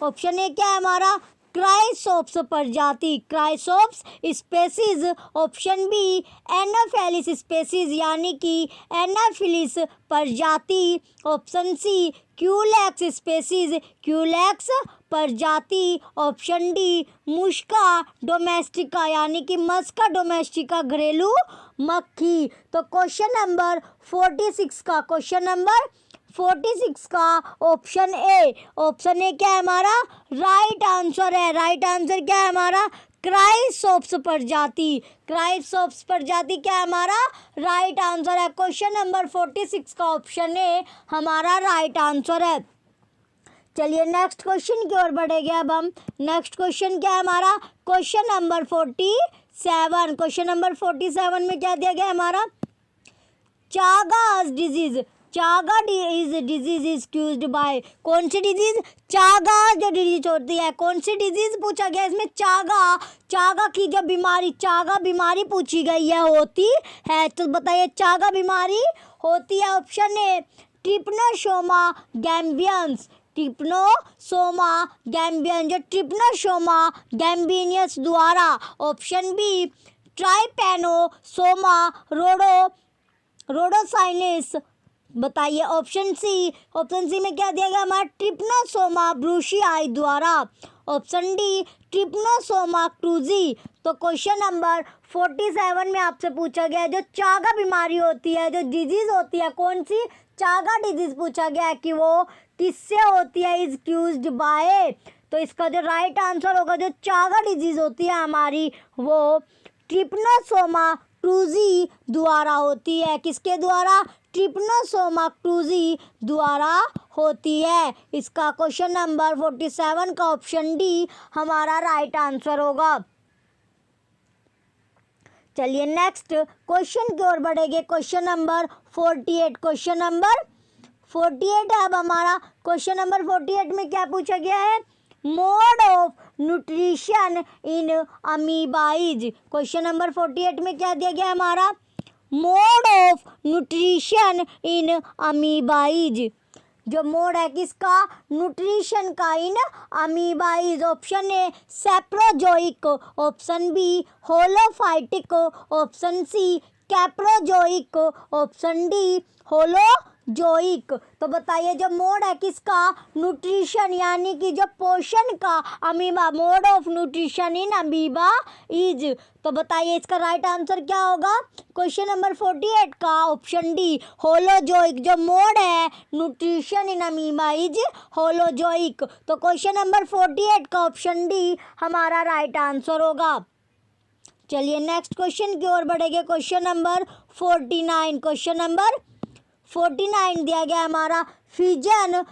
क्या है हमारा? क्राइसोप्स प्रजाति, Chrysops species. Option B Anopheles species यानी कि एनाफिलिस प्रजाति। Option C Culex species, Culex प्रजाति। ऑप्शन डी मुस्का डोमेस्टिका यानी कि मस्का डोमेस्टिका घरेलू मक्खी। तो क्वेश्चन नंबर 46 का ऑप्शन ए क्या है हमारा? राइट आंसर है। राइट आंसर क्या है हमारा? क्राइसोप्स प्रजाति। क्राइसोप्स प्रजाति क्या है हमारा? राइट आंसर है। क्वेश्चन नंबर 46 का ऑप्शन ए हमारा राइट आंसर है। चलिए नेक्स्ट क्वेश्चन की ओर बढ़ेंगे। अब हम नेक्स्ट क्वेश्चन क्या है हमारा? Question number 47। क्वेश्चन नंबर 47 में क्या दिया गया हमारा? Chagas disease. Chagas disease is caused by. कौन सी डिजीज? चागा जो डिजीज होती है, कौन सी डिजीज पूछा गया इसमें? चागा की जो बीमारी, चागा बीमारी पूछी गई है, होती है। तो बताइए चागा बीमारी होती है। Option A Trypanosoma gambiense. Trypanosoma gambiense, जो ट्रिपनोसोमा गैम्बियंस द्वारा। Option B Trypanosoma rhodesiense. बताइए ऑप्शन सी में क्या दिया गया हमारा? ट्रिपनोसोमा ब्रूशियाई द्वारा। Option D trypanosoma cruzi. तो क्वेश्चन नंबर 47 में आपसे पूछा गया जो चागा बीमारी होती है, जो डिजीज होती है, कौन सी? चागा डिजीज पूछा गया है कि वो किससे होती है? Is caused by. तो इसका जो राइट आंसर होगा, जो चागा डिजीज होती है हमारी, वो ट्रिपनोसोमा क्रूजी द्वारा होती है। किसके द्वारा? ट्रिपनोसोमा क्रूजी द्वारा होती है। इसका क्वेश्चन नंबर 47 का ऑप्शन डी हमारा राइट आंसर होगा। चलिए नेक्स्ट क्वेश्चन की ओर बढ़ेंगे। Question number 48। क्वेश्चन नंबर 48 है अब हमारा। क्वेश्चन नंबर 48 में क्या पूछा गया है? Mode of nutrition in amoebas. Question number 48 में क्या दिया गया हमारा? Mode of nutrition in amoebas. जो मोड है किसका? न्यूट्रिशन का in amoebas. Option A saprozoic, option B holophytic, option C coprozoic, option D holozoic. तो बताइए जो मोड है किसका? न्यूट्रिशन यानी कि जो पोषण का, amoeba, mode of nutrition in amoeba is. तो बताइए इसका राइट आंसर क्या होगा? क्वेश्चन नंबर 48 का ऑप्शन डी होलोजोइक। जो मोड है nutrition in amoeba is holozoic. तो क्वेश्चन नंबर 48 का ऑप्शन डी हमारा राइट आंसर होगा। चलिए नेक्स्ट क्वेश्चन की ओर बढ़ेंगे। Question number 49। क्वेश्चन नंबर 49 दिया गया हमारा। Fission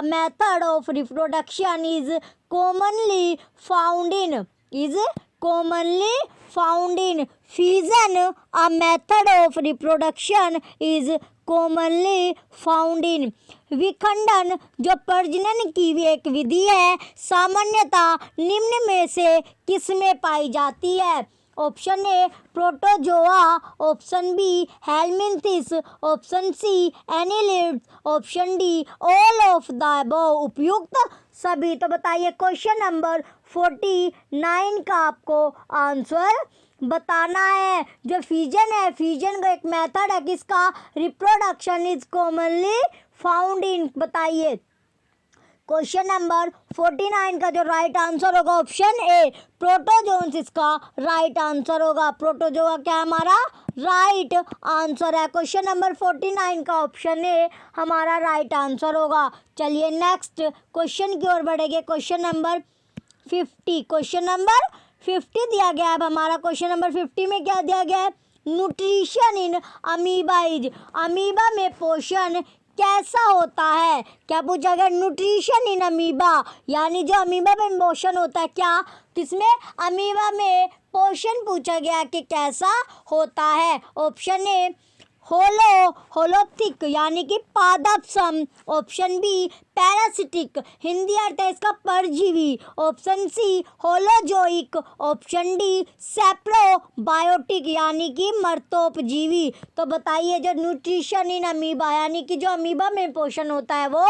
method of reproduction is commonly found in commonly found in fission, a method of reproduction is commonly found in विखंडन, जो प्रजनन की एक विधि है, सामान्यतः निम्न में से किस में पाई जाती है? Option A protozoa, option B helminths, option C annelids, option D all of the above, उपयुक्त सभी। तो बताइए क्वेश्चन नंबर 49 का आपको आंसर बताना है। जो फ्यूजन है, फ्यूजन का एक मेथड है किसका? Reproduction is commonly found in. बताइए क्वेश्चन नंबर 49 का जो राइट आंसर होगा ऑप्शन ए प्रोटोजोन्स इसका राइट आंसर होगा। प्रोटोजोआ क्या हमारा राइट आंसर है। क्वेश्चन नंबर 49 का ऑप्शन ए हमारा राइट आंसर होगा। चलिए नेक्स्ट क्वेश्चन की ओर बढ़ेंगे। क्वेश्चन नंबर 50, क्वेश्चन नंबर 50 दिया गया है। अब हमारा क्वेश्चन नंबर 50 में क्या दिया गया है? Nutrition in amoeba is, amoeba में पोषण कैसा होता है? क्या पूछा गया? न्यूट्रिशन इन अमीबा, यानी जो अमीबा में पोषण होता है, क्या किसमें? अमीबा में पोषण पूछा गया कि कैसा होता है। ऑप्शन ए होलोप्थिक यानी कि पादप सम, ऑप्शन बी पैरासिटिक, हिंदी अर्थ है इसका परजीवी, option C holozoic, option D saprobiotic यानी कि मर्तोपजीवी। तो बताइए जो न्यूट्रिशन इन अमीबा यानी कि जो अमीबा में पोषण होता है वो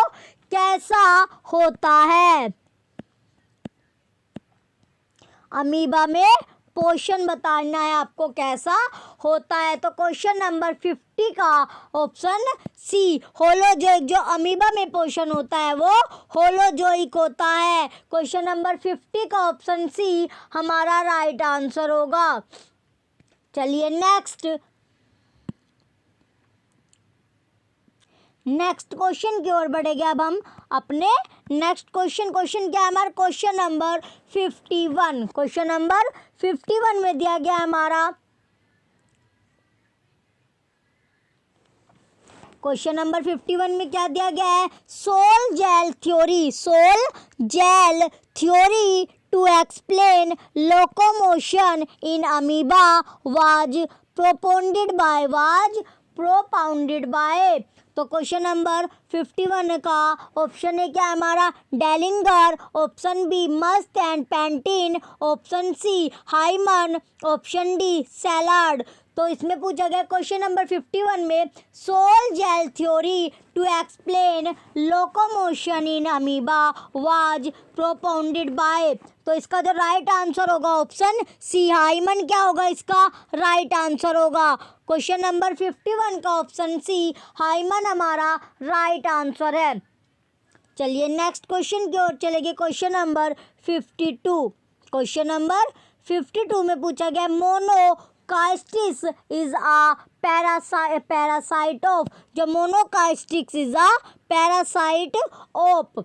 कैसा होता है? अमीबा में पोषण बताना है आपको कैसा होता है। तो क्वेश्चन नंबर 50 का ऑप्शन सी होलोजोइक, जो अमीबा में पोषण होता है वो होलोजोइक होता है। क्वेश्चन नंबर 50 का ऑप्शन सी हमारा राइट आंसर होगा। चलिए नेक्स्ट क्वेश्चन की ओर बढ़ेंगे। अब हम अपने नेक्स्ट क्वेश्चन क्या है हमारा? क्वेश्चन नंबर 51, क्वेश्चन नंबर 51 में दिया गया हमारा क्वेश्चन नंबर 51 में क्या दिया गया है? Sol gel theory to explain locomotion in amoeba was propounded by. तो क्वेश्चन नंबर 51 का ऑप्शन है क्या हमारा? Dellinger, option B Mast and Pantin, option C Hyman, option D Salad. तो इसमें पूछा गया क्वेश्चन नंबर 51 में sol gel theory to explain locomotion in amoeba was propounded by. तो इसका जो राइट आंसर होगा ऑप्शन सी हाइमन क्या होगा? इसका राइट आंसर होगा। क्वेश्चन नंबर 51 का ऑप्शन सी हाइमन हमारा राइट आंसर है। चलिए नेक्स्ट क्वेश्चन की ओर चलेंगे। क्वेश्चन नंबर 52, क्वेश्चन नंबर 52 में पूछा गया Monocystis is a parasite of, जो Monocystis is a parasite of.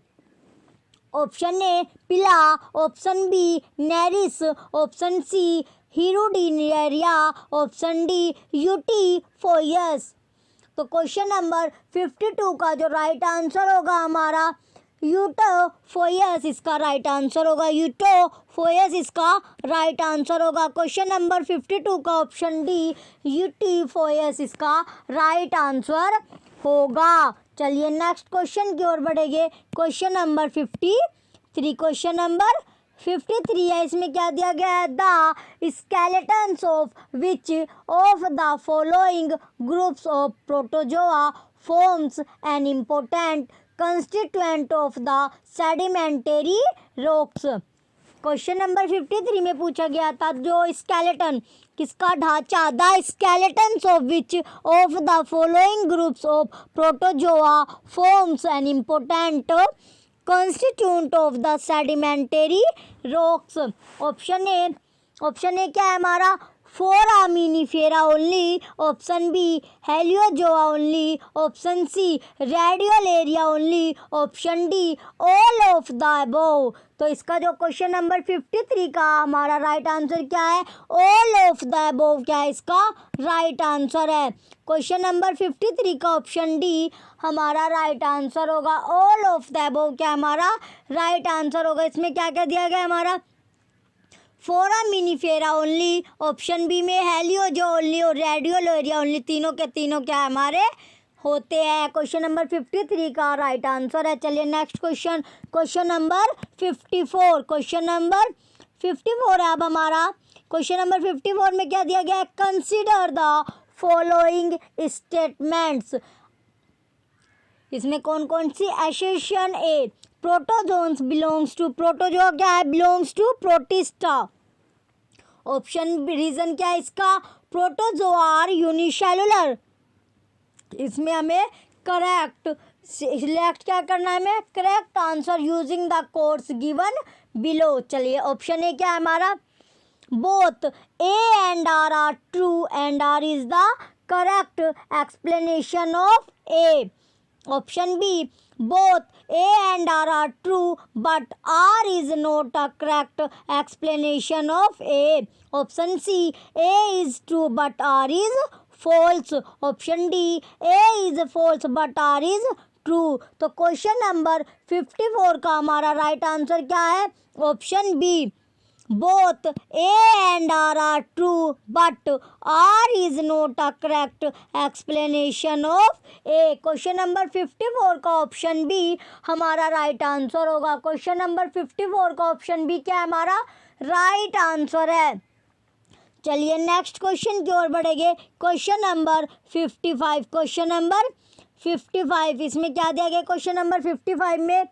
Option A Pila, option B Nereis, option C Hirudinaria, option D Eutyphoeus. तो क्वेश्चन नंबर 52 का जो राइट आंसर होगा हमारा यूटीफोयस इसका राइट आंसर होगा। यूटीफोयस इसका राइट आंसर होगा। क्वेश्चन नंबर 52 का ऑप्शन डी यूटीफोयस इसका राइट आंसर होगा। चलिए नेक्स्ट क्वेश्चन की ओर बढ़ेंगे। क्वेश्चन नंबर 53, क्वेश्चन नंबर 53 है। इसमें क्या दिया गया है? The skeletons of which of the following groups of protozoa forms an important constituent of the sedimentary rocks. Question number 53 में पूछा गया था जो स्केलेटन किसका ढांचा, the skeletons of which of the following groups of protozoa forms an important constituent of the sedimentary rocks. Option A क्या है हमारा? Foraminifera only, option B Heliozoa only, option C Radiolaria only, option D all of the above. तो इसका जो question number 53 का हमारा right answer क्या है? ऑल ऑफ द अबव क्या है इसका राइट आंसर है। क्वेश्चन नंबर 53 का ऑप्शन डी हमारा राइट आंसर होगा। ऑल ऑफ द अबव क्या हमारा राइट आंसर होगा। इसमें क्या क्या दिया गया हमारा? फोरामिनीफेरा ओनली, ऑप्शन बी में हेलियोजो ओनली और रेडियोलोरिया ओनली, तीनों के तीनों क्या है हमारे होते हैं। क्वेश्चन नंबर 53 का राइट आंसर है। चलिए next question, question number 54, question number 54 है अब हमारा। क्वेश्चन नंबर 54 में क्या दिया गया है, कंसीडर द फॉलोइंग स्टेटमेंट्स। इसमें कौन कौन सी association, A protozoans belongs to, protozoa क्या है, belongs to Protista. Option reason क्या है इसका, प्रोटोजोआ आर यूनिसेलुलर। इसमें हमें करेक्ट सिलेक्ट क्या करना है, हमें correct answer using the codes given below. चलिए ऑप्शन ए क्या है हमारा, both A and R true and R is the correct explanation of A. Option B, both A and R are true but R is not a correct explanation of A. Option C, A is true but R is false. Option D, A is false but R is true. तो question number 54 का हमारा right answer क्या है, option B, both A and R are true but R is not a correct explanation of A. Question number 54 का option B हमारा right answer होगा। Question number 54 का option B क्या है हमारा राइट आंसर है। चलिए नेक्स्ट क्वेश्चन की ओर बढ़ेंगे। क्वेश्चन नंबर 55, क्वेश्चन नंबर 55 इसमें क्या दिया गया, क्वेश्चन नंबर 55 में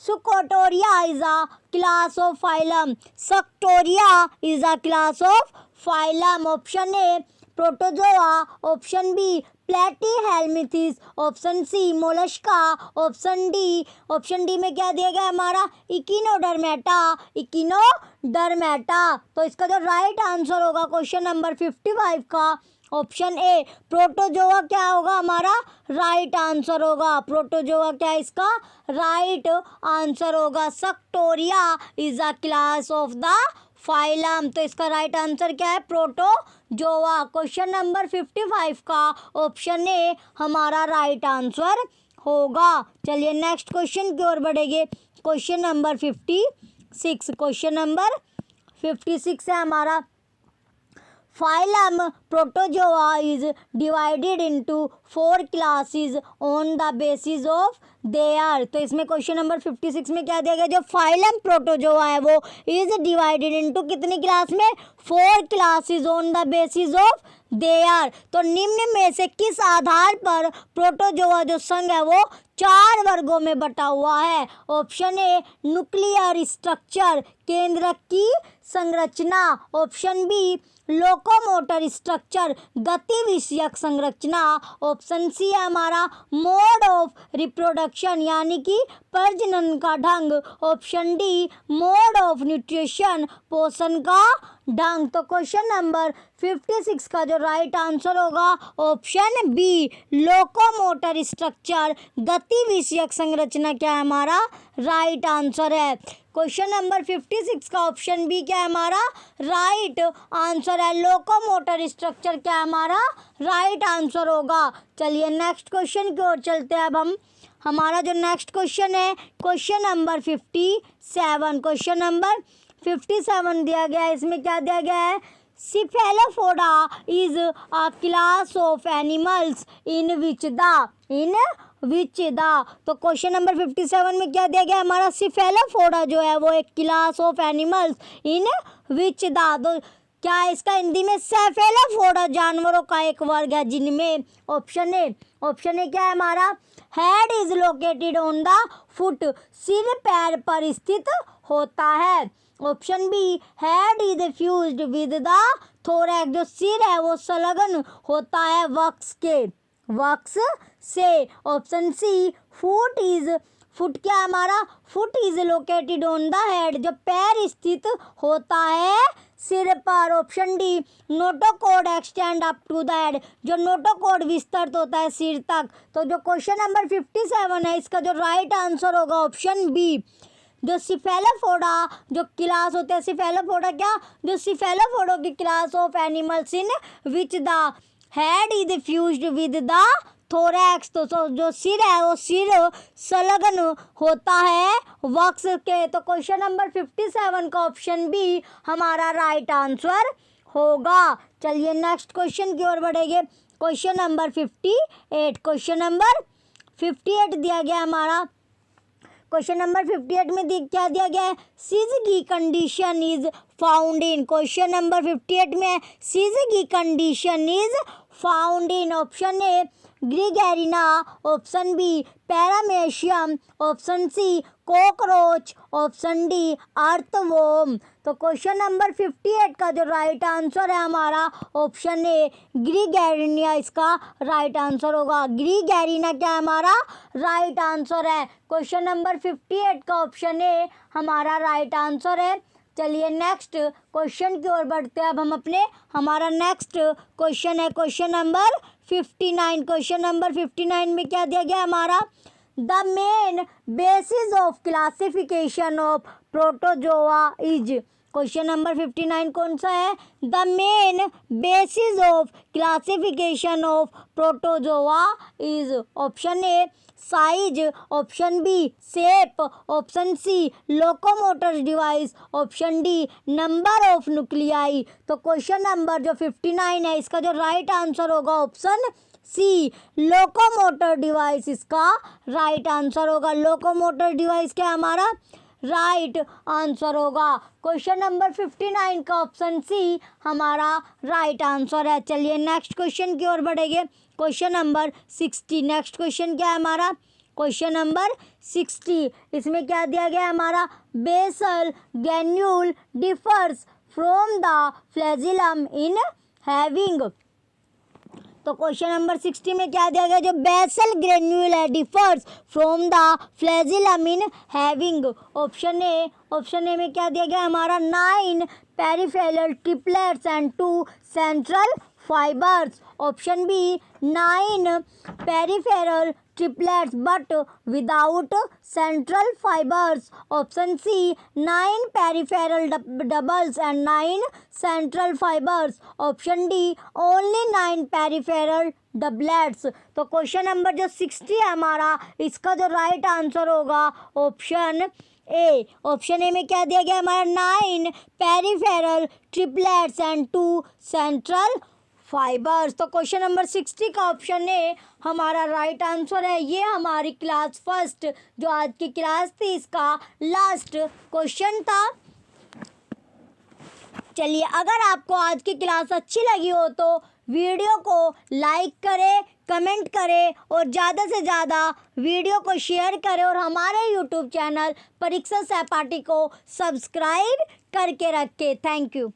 Suchotoria is a class of phylum. Suchotoria is a class of phylum. Option A, Protozoa. Option B, Platyhelminthes. Option C, Mollusca. Option D में क्या दिया गया हमारा, इकिनोडर्मेटा, इकिनोडर्मेटा। तो इसका जो राइट आंसर होगा क्वेश्चन नंबर 55 का ऑप्शन ए, प्रोटोजोआ क्या होगा हमारा राइट आंसर होगा। प्रोटोजोआ क्या है इसका राइट आंसर होगा। Suctoria is a class of the phylum. तो इसका राइट आंसर क्या है, प्रोटोजोआ। क्वेश्चन नंबर 55 का ऑप्शन ए हमारा राइट आंसर होगा। चलिए नेक्स्ट क्वेश्चन की ओर बढ़ेंगे। क्वेश्चन नंबर 56, क्वेश्चन नंबर 56 है हमारा, Phylum Protozoa is divided into 4 classes on the basis of their। तो इसमें क्वेश्चन नंबर 56 में क्या दिया गया, जो फाइलम प्रोटोजोआ है वो इज डिवाइडेड इनटू कितनी क्लास में, 4 classes on the basis of their. तो निम्न में से किस आधार पर प्रोटोजोआ जो संघ है वो 4 वर्गों में बटा हुआ है। ऑप्शन ए, न्यूक्लियर स्ट्रक्चर, केंद्रक की संरचना। ऑप्शन बी, लोकोमोटर स्ट्रक्चर, गति विषयक संरचना। ऑप्शन सी है हमारा मोड ऑफ रिप्रोडक्शन यानी कि प्रजनन का ढंग। Option D, mode of nutrition, पोषण का ढंग। तो क्वेश्चन नंबर 56 का जो राइट आंसर होगा ऑप्शन बी, लोकोमोटर स्ट्रक्चर, गति विषयक संरचना क्या है हमारा राइट आंसर है। क्वेश्चन नंबर 56 का ऑप्शन बी क्या है हमारा राइट आंसर है। लोकोमोटर स्ट्रक्चर क्या है हमारा राइट आंसर होगा। चलिए नेक्स्ट क्वेश्चन की ओर चलते हैं। अब हमारा जो नेक्स्ट क्वेश्चन है क्वेश्चन नंबर 57, क्वेश्चन नंबर 57 दिया गया है। इसमें क्या दिया गया है, Cephalopoda is a class of animals in which the. तो क्वेश्चन नंबर 57 में क्या दिया गया हमारा, सिफेलोपोडा जो है वो एक class of animals in which the. तो क्या है इसका हिंदी में, सेफेलोपोडा जानवरों का एक वर्ग है जिनमें ऑप्शन ए क्या है हमारा, head is located on the foot, सिर पैर पर स्थित होता है। Option B, head is fused with the thorax, जो सिर है वो संलग्न होता है वक्ष से। ऑप्शन सी, फुट क्या हमारा, foot is located on the head, जो पैर स्थित होता है सिर पर। Option D, notochord extend up to the head, जो नोटोकॉर्ड विस्तृत होता है सिर तक। तो जो क्वेश्चन नंबर 57 है इसका जो राइट आंसर होगा ऑप्शन बी, जो सिफेलोपोडा जो क्लास होते हैं, सिफेलोपोडा क्या, जो सिफेलोपोडा की class of animals in which the head is fused with the thorax, तो जो सिर है वो सिर संलग्न होता है वक्ष के। तो क्वेश्चन नंबर 57 का ऑप्शन बी हमारा राइट आंसर होगा। चलिए नेक्स्ट क्वेश्चन की ओर बढ़ेंगे। क्वेश्चन नंबर 58, क्वेश्चन नंबर 58 दिया गया हमारा। क्वेश्चन नंबर 58 में क्या दिया गया है? Syzygy condition is found in. Question number 58 में syzygy condition is found in. Option A Gregarina, option B Paramecium, option C cockroach, option D earthworm. तो क्वेश्चन नंबर 58 का जो राइट आंसर है हमारा ऑप्शन ए ग्रीगेरिना इसका राइट आंसर होगा। ग्रीगेरिना क्या हमारा राइट आंसर है। क्वेश्चन नंबर 58 का ऑप्शन ए हमारा राइट आंसर है। चलिए नेक्स्ट क्वेश्चन की ओर बढ़ते हैं। अब हम अपने हमारा नेक्स्ट क्वेश्चन है क्वेश्चन नंबर 59। क्वेश्चन नंबर 59 में क्या दिया गया हमारा? The main basis of classification of protozoa is. Question number 59 कौन सा है? The main basis of classification of protozoa is. Option A size, option B shape, option C locomotor device, option D number of nuclei. तो question number जो 59 है इसका जो right answer होगा option C locomotor device इसका right answer होगा। Locomotor device क्या हमारा राइट आंसर होगा। क्वेश्चन नंबर 59 का ऑप्शन सी हमारा राइट आंसर है। चलिए नेक्स्ट क्वेश्चन की ओर बढ़ेंगे। Question number 60। नेक्स्ट क्वेश्चन क्या है हमारा? Question number 60। इसमें क्या दिया गया है हमारा? Basal granule differs from the flagellum in having. तो क्वेश्चन नंबर 60 में क्या दिया गया? जो बेसल ग्रेन्यूल है differs from the flagellum in having. Option A में क्या दिया गया हमारा? 9 peripheral triplets and 2 central fibres. Option B 9 peripheral triplets but without central fibers. Option C 9 peripheral doubles and 9 central fibers. Option D only 9 peripheral doublets. तो question number जो 60 है हमारा इसका जो राइट आंसर होगा ऑप्शन ए। ऑप्शन ए में क्या दिया गया हमारा? 9 peripheral triplets and 2 central fibres. तो क्वेश्चन नंबर 60 का ऑप्शन ए हमारा राइट आंसर है। ये हमारी क्लास फर्स्ट जो आज की क्लास थी इसका लास्ट क्वेश्चन था। चलिए अगर आपको आज की क्लास अच्छी लगी हो तो वीडियो को लाइक करें, कमेंट करें और ज़्यादा से ज़्यादा वीडियो को शेयर करें और हमारे यूट्यूब चैनल परीक्षा सहपाठी को सब्सक्राइब करके रखें। Thank you.